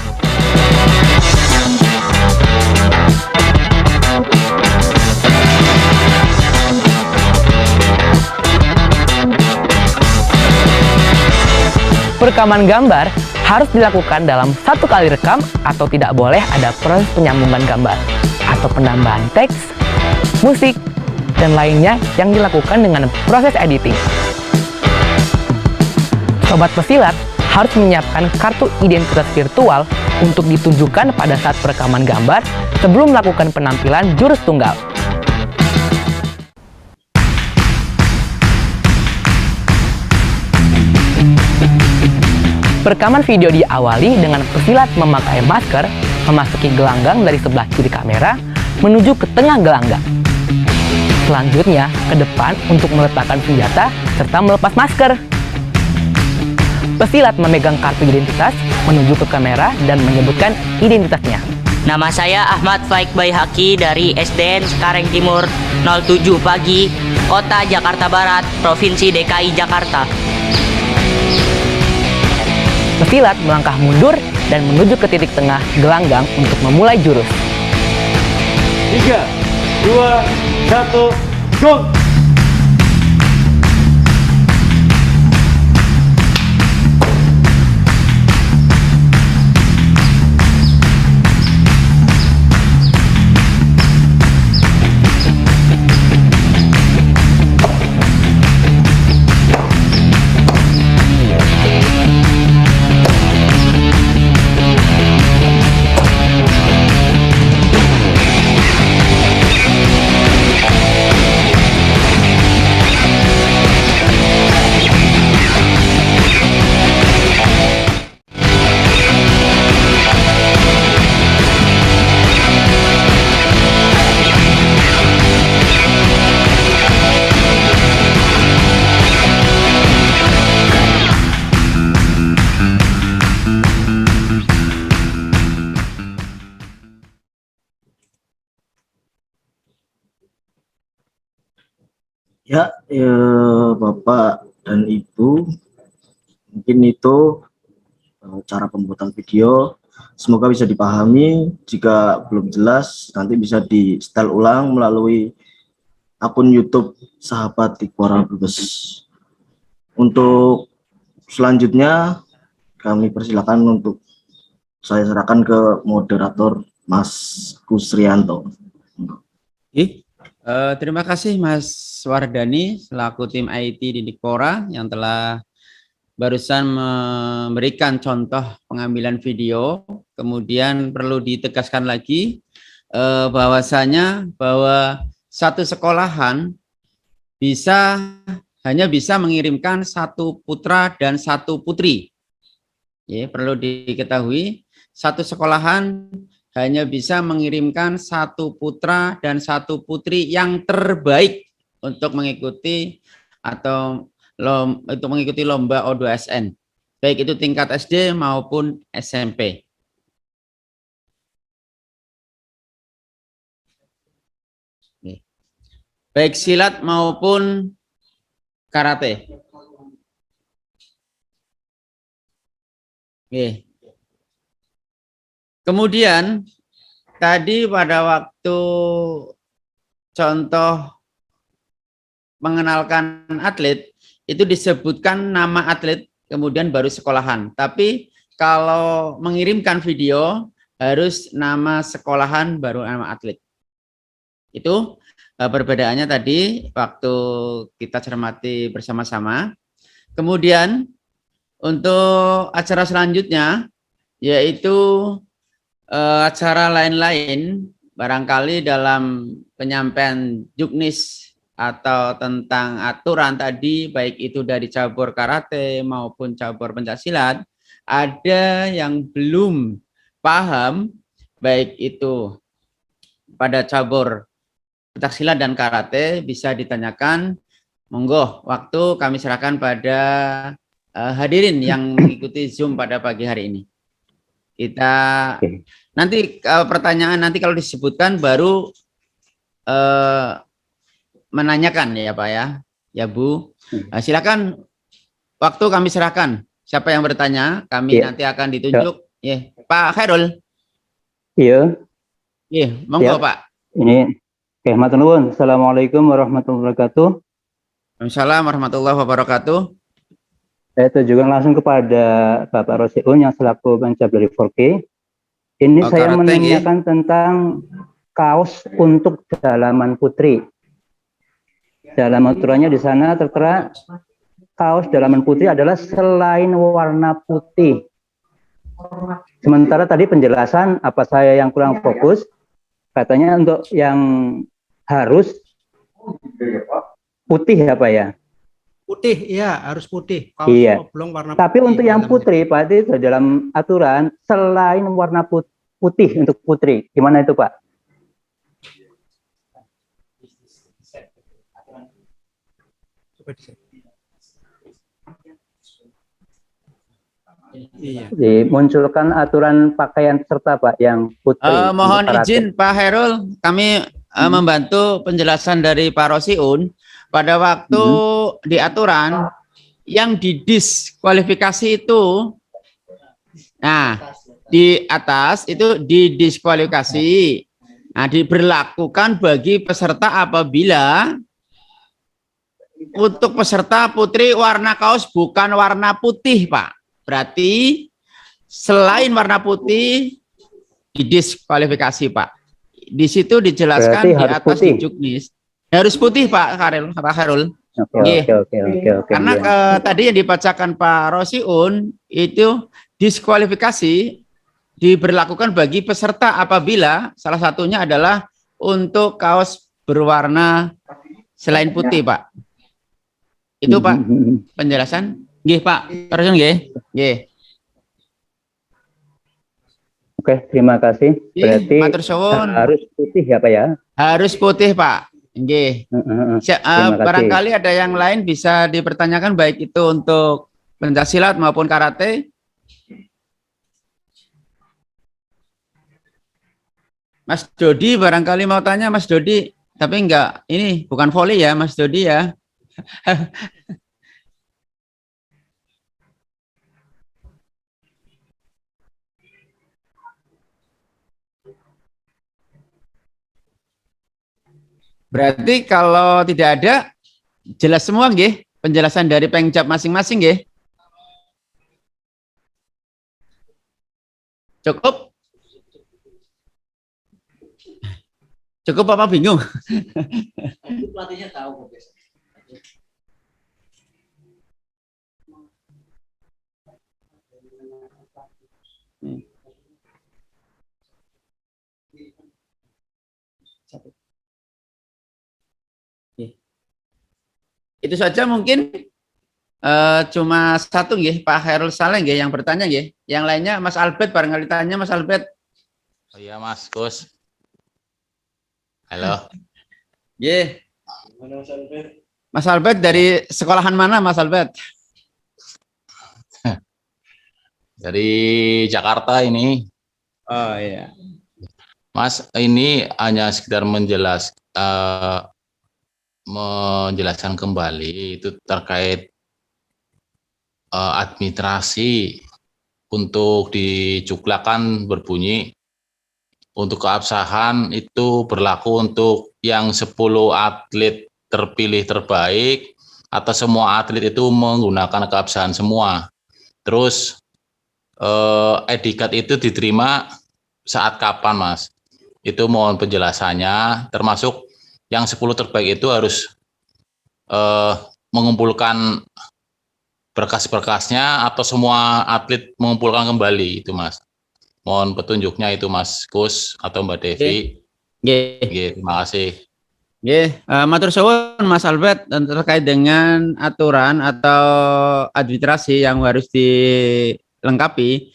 Perekaman gambar harus dilakukan dalam satu kali rekam atau tidak boleh ada proses penyambungan gambar atau penambahan teks, musik, dan lainnya yang dilakukan dengan proses editing. Sobat pesilat harus menyiapkan kartu identitas virtual untuk ditunjukkan pada saat perekaman gambar sebelum melakukan penampilan jurus tunggal. Perekaman video diawali dengan pesilat memakai masker memasuki gelanggang dari sebelah kiri kamera menuju ke tengah gelanggang. Selanjutnya, ke depan untuk meletakkan senjata serta melepas masker. Pesilat memegang kartu identitas menuju ke kamera dan menyebutkan identitasnya. Nama saya Ahmad Faik Baihaki dari SDN Sekareng Timur 07 Pagi, Kota Jakarta Barat, Provinsi DKI Jakarta. Pesilat melangkah mundur dan menuju ke titik tengah gelanggang untuk memulai jurus. 3, 2, 1, go! Ya, Bapak dan Ibu, mungkin itu cara pembuatan video. Semoga bisa dipahami. Jika belum jelas, nanti bisa di setel ulang melalui akun YouTube Sahabat Tikora Brebes. Untuk selanjutnya, kami persilakan untuk saya serahkan ke moderator Mas Kusrianto. Terima kasih Mas Wardani selaku tim IT di Dikpora yang telah barusan memberikan contoh pengambilan video. Kemudian perlu ditegaskan lagi bahwasanya bahwa satu sekolahan hanya bisa mengirimkan satu putra dan satu putri. Ya, perlu diketahui satu sekolahan hanya bisa mengirimkan satu putra dan satu putri yang terbaik untuk mengikuti lomba O2SN, baik itu tingkat SD maupun SMP. Baik silat maupun karate. Oke. Kemudian tadi pada waktu contoh mengenalkan atlet itu disebutkan nama atlet kemudian baru sekolahan. Tapi kalau mengirimkan video harus nama sekolahan baru nama atlet. Itu perbedaannya tadi waktu kita cermati bersama-sama. Kemudian untuk acara selanjutnya yaitu acara lain-lain, barangkali dalam penyampaian juknis atau tentang aturan tadi, baik itu dari cabur karate maupun cabur pencaksilat, ada yang belum paham, baik itu pada cabur pencaksilat dan karate, bisa ditanyakan. Monggo, waktu kami serahkan pada hadirin yang mengikuti Zoom pada pagi hari ini. Kita nanti pertanyaan nanti kalau disebutkan baru menanyakan ya Pak ya Bu. Silakan, waktu kami serahkan. Siapa yang bertanya, kami nanti akan ditunjuk. Pak Khairul. Iya. Monggo Pak. Ini matur nuwun. Assalamualaikum warahmatullahi wabarakatuh. Waalaikumsalam warahmatullahi wabarakatuh. Saya tujukan langsung kepada Bapak Rosiun yang selaku pencap dari 4K. Ini saya menanyakan tentang kaos untuk dalaman putri. Dalam aturannya di sana tertera kaos dalaman putri adalah selain warna putih. Sementara tadi penjelasan apa saya yang kurang fokus, katanya untuk yang harus putih apa ya? Putih, iya harus putih. Kaos Iya. oblong warna Tapi putih. untuk yang putri, Pak, itu dalam aturan selain warna putih untuk putri, gimana itu Pak? Iya. Dimunculkan aturan pakaian serta Pak yang putri. Mohon untuk karate. izin Pak Khairul, kami membantu penjelasan dari Pak Rosiun. Pada waktu di aturan yang didiskualifikasi itu, nah di atas itu didiskualifikasi. Nah, diberlakukan bagi peserta apabila untuk peserta putri warna kaos bukan warna putih, Pak. Berarti selain warna putih didiskualifikasi, Pak. Di situ dijelaskan Berarti di harus atas putih. di juknis. Harus putih, Pak Khairul. Oke. Karena tadi yang dibacakan Pak Rosiun itu diskualifikasi diberlakukan bagi peserta apabila salah satunya adalah untuk kaos berwarna selain putih, Pak. Itu Pak penjelasan. Nggih, Pak. Terus nggih. Nggih. Oke, terima kasih. Berarti matur suwun. harus putih ya Pak ya? Harus putih, Pak. Nggih. Terima kasih. Barangkali ada yang lain bisa dipertanyakan baik itu untuk pencaksilat maupun karate. Mas Dodi barangkali mau tanya, Mas Dodi, tapi enggak, ini bukan volley ya Mas Dodi ya. Berarti kalau tidak ada, jelas semua nggih penjelasan dari Pengcap masing-masing nggih. Cukup? Cukup apa bingung? Pelatihnya tahu. Itu saja mungkin cuma satu nggih Pak Khairul Saleh nggih yang bertanya nggih. Yang lainnya Mas Albert barangkali tanya Mas Albert. Oh iya Mas Gus. Halo. Nggih. Mas Albert dari sekolahan mana Mas Albert? Dari Jakarta ini. Oh iya. Mas, ini hanya sekedar menjelaskan kembali itu terkait administrasi untuk di Juklakan berbunyi untuk keabsahan itu berlaku untuk yang 10 atlet terpilih terbaik atau semua atlet itu menggunakan keabsahan semua. Terus etikat itu diterima saat kapan Mas? Itu mohon penjelasannya, termasuk yang 10 terbaik itu harus mengumpulkan berkas-berkasnya atau semua atlet mengumpulkan kembali itu Mas. Mohon petunjuknya itu Mas Kus atau Mbak Devi. Nggih. Terima kasih. Nggih, matur suwun Mas Albert dan terkait dengan aturan atau administrasi yang harus dilengkapi.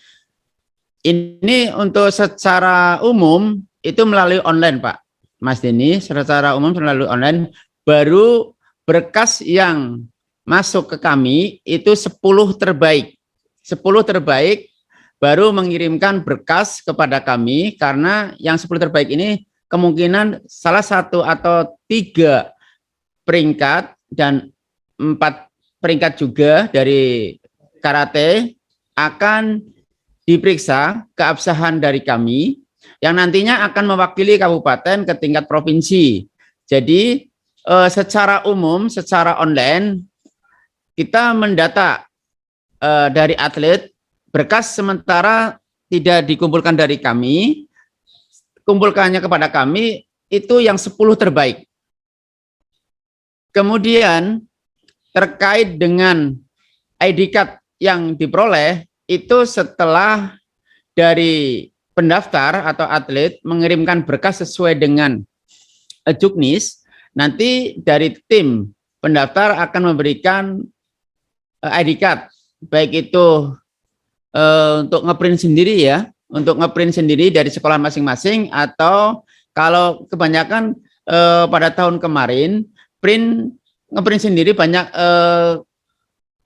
Ini untuk secara umum itu melalui online, Pak. Mas Denny, secara umum melalui online, baru berkas yang masuk ke kami itu 10 terbaik. 10 terbaik baru mengirimkan berkas kepada kami, karena yang 10 terbaik ini kemungkinan salah satu atau 3 peringkat dan 4 peringkat juga dari karate akan diperiksa keabsahan dari kami yang nantinya akan mewakili kabupaten ke tingkat provinsi. Jadi secara umum, secara online, kita mendata dari atlet, berkas sementara tidak dikumpulkan dari kami, kumpulkannya kepada kami, itu yang 10 terbaik. Kemudian terkait dengan ID card yang diperoleh, itu setelah dari pendaftar atau atlet mengirimkan berkas sesuai dengan juknis, nanti dari tim pendaftar akan memberikan ID card, baik itu untuk ngeprint sendiri ya, untuk ngeprint sendiri dari sekolah masing-masing, atau kalau kebanyakan pada tahun kemarin ngeprint sendiri banyak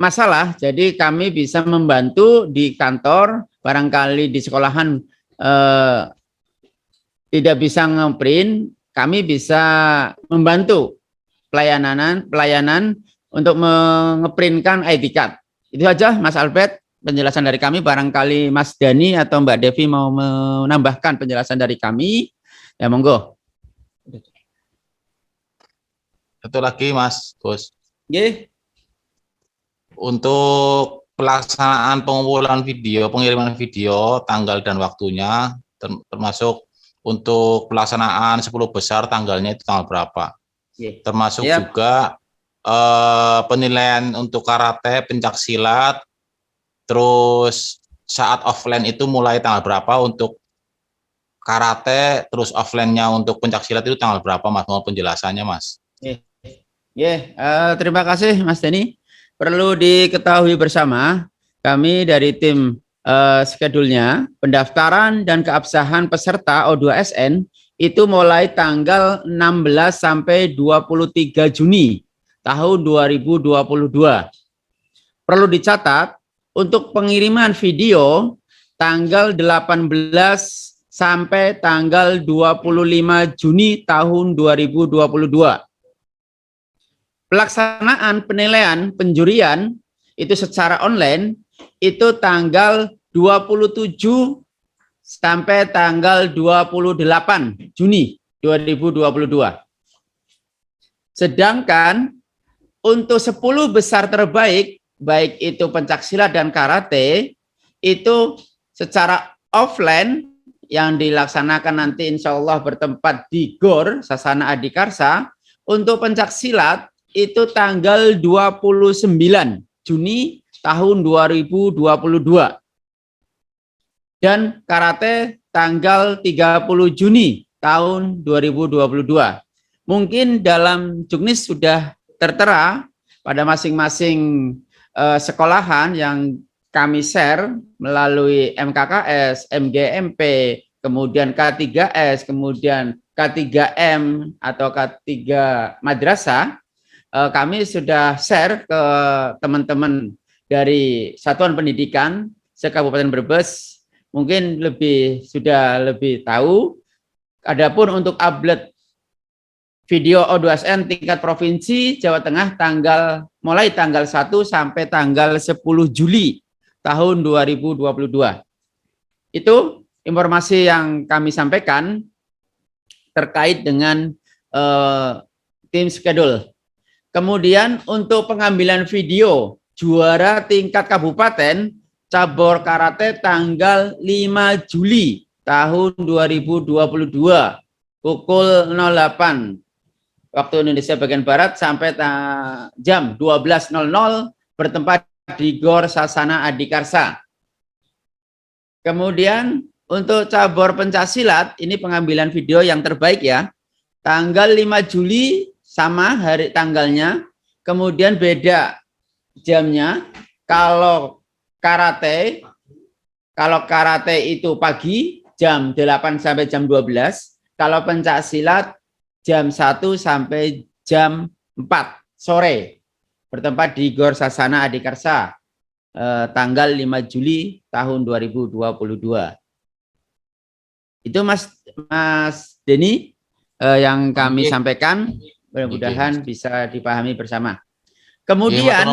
masalah, jadi kami bisa membantu di kantor, barangkali di sekolahan tidak bisa ngeprint, kami bisa membantu pelayanan untuk mengeprintkan ID card. Itu aja Mas Albert penjelasan dari kami, barangkali Mas Dani atau Mbak Devi mau menambahkan penjelasan dari kami, ya monggo. Satu lagi Mas Gus. Nggih. Untuk pelaksanaan pengumpulan video, pengiriman video, tanggal dan waktunya, termasuk untuk pelaksanaan 10 besar, tanggalnya itu tanggal berapa? Termasuk juga penilaian untuk karate, pencak silat, terus saat offline itu mulai tanggal berapa untuk karate, terus offline-nya untuk pencak silat itu tanggal berapa Mas? Mau penjelasannya Mas? Terima kasih Mas Deni. Perlu diketahui bersama, kami dari tim schedule-nya, pendaftaran dan keabsahan peserta O2SN itu mulai tanggal 16 sampai 23 Juni tahun 2022. Perlu dicatat, untuk pengiriman video tanggal 18 sampai tanggal 25 Juni tahun 2022. Pelaksanaan penilaian penjurian itu secara online itu tanggal 27 sampai tanggal 28 Juni 2022. Sedangkan untuk 10 besar terbaik, baik itu pencaksilat dan karate, itu secara offline yang dilaksanakan nanti insya Allah bertempat di GOR Sasana Adikarsa. Untuk pencaksilat itu tanggal 29 Juni tahun 2022. Dan karate tanggal 30 Juni tahun 2022. Mungkin dalam juknis sudah tertera pada masing-masing sekolahan yang kami share melalui MKKS, MGMP, kemudian K3S, kemudian K3M atau K3 Madrasah. Kami sudah share ke teman-teman dari Satuan Pendidikan se-Kabupaten Brebes, mungkin sudah lebih tahu. Adapun untuk upload video O2SN tingkat provinsi Jawa Tengah mulai tanggal 1 sampai tanggal 10 Juli tahun 2022. Itu informasi yang kami sampaikan terkait dengan tim schedule. Kemudian untuk pengambilan video juara tingkat kabupaten cabur karate tanggal 5 Juli tahun 2022 pukul 08 waktu Indonesia bagian Barat sampai jam 12.00 bertempat di Gor Sasana Adikarsa. Kemudian untuk cabur pencaksilat, ini pengambilan video yang terbaik ya. Tanggal 5 Juli sama hari tanggalnya, kemudian beda jamnya. Kalau karate itu pagi jam 8 sampai jam 12, kalau pencaksilat jam 1 sampai jam 4 sore. Bertempat di Gor Sasana Adikarsa, tanggal 5 Juli tahun 2022. Itu Mas Denny yang kami sampaikan, mudah-mudahan bisa dipahami bersama. Kemudian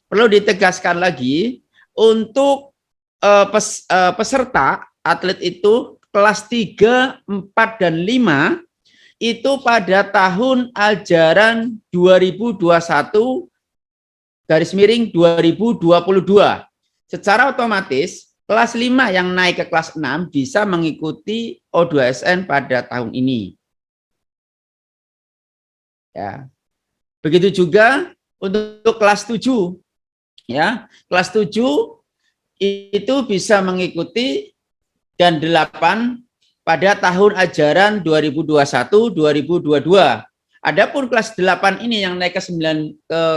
perlu ditegaskan lagi untuk peserta atlet itu kelas 3, 4, dan 5 itu pada tahun ajaran 2021/2022. Secara otomatis kelas 5 yang naik ke kelas 6 bisa mengikuti O2SN pada tahun ini. Ya. Begitu juga untuk kelas 7. Ya, kelas 7 itu bisa mengikuti dan 8 pada tahun ajaran 2021/2022. Adapun kelas 8 ini yang naik ke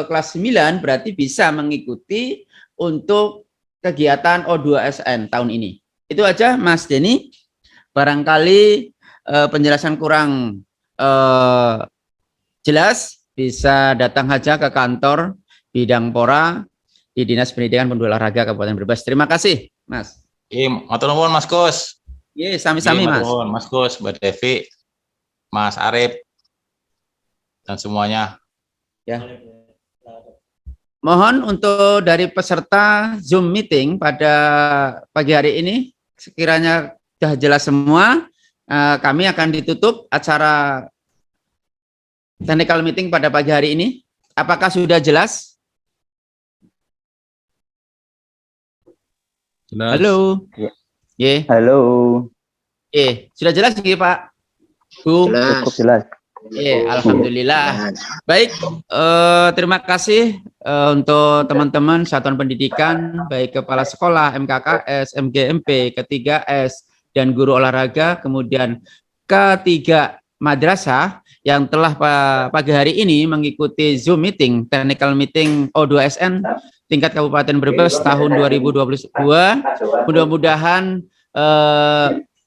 kelas 9 berarti bisa mengikuti untuk kegiatan O2SN tahun ini. Itu aja Mas Denny. Barangkali penjelasan kurang jelas, bisa datang saja ke kantor bidang Pora di Dinas Pendidikan Pemuda Olahraga Kabupaten Brebes. Terima kasih, Mas. Matur nuwun Mas Gus. Sami-sami Mas. Mas Gus, Mbak Devi, Mas Arif, dan semuanya. Ya. Mohon untuk dari peserta Zoom meeting pada pagi hari ini, sekiranya sudah jelas semua, kami akan ditutup acara technical meeting pada pagi hari ini. Apakah sudah jelas? Jelas. Halo. Halo. Sudah jelas ya, Pak? Bu? Cukup jelas. Alhamdulillah. Baik, terima kasih untuk teman-teman satuan pendidikan, baik kepala sekolah, MKKS, MGMP, ke-3S, dan guru olahraga, kemudian ke-3 madrasah yang telah pagi hari ini mengikuti Zoom meeting, technical meeting O2SN tingkat Kabupaten Brebes tahun 2022. Mudah-mudahan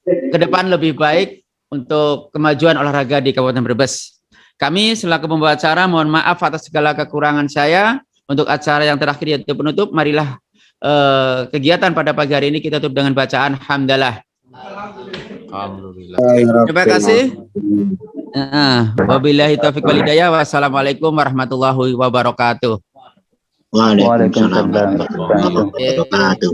ke depan lebih baik untuk kemajuan olahraga di Kabupaten Brebes. Kami selaku pembawa acara mohon maaf atas segala kekurangan saya. Untuk acara yang terakhir yaitu penutup, marilah kegiatan pada pagi hari ini kita tutup dengan bacaan hamdalah. Alhamdulillah. Terima kasih. Wabillahi taufiq wal hidayah. Wassalamualaikum warahmatullahi wabarakatuh. Waalaikumsalam warahmatullahi wabarakatuh.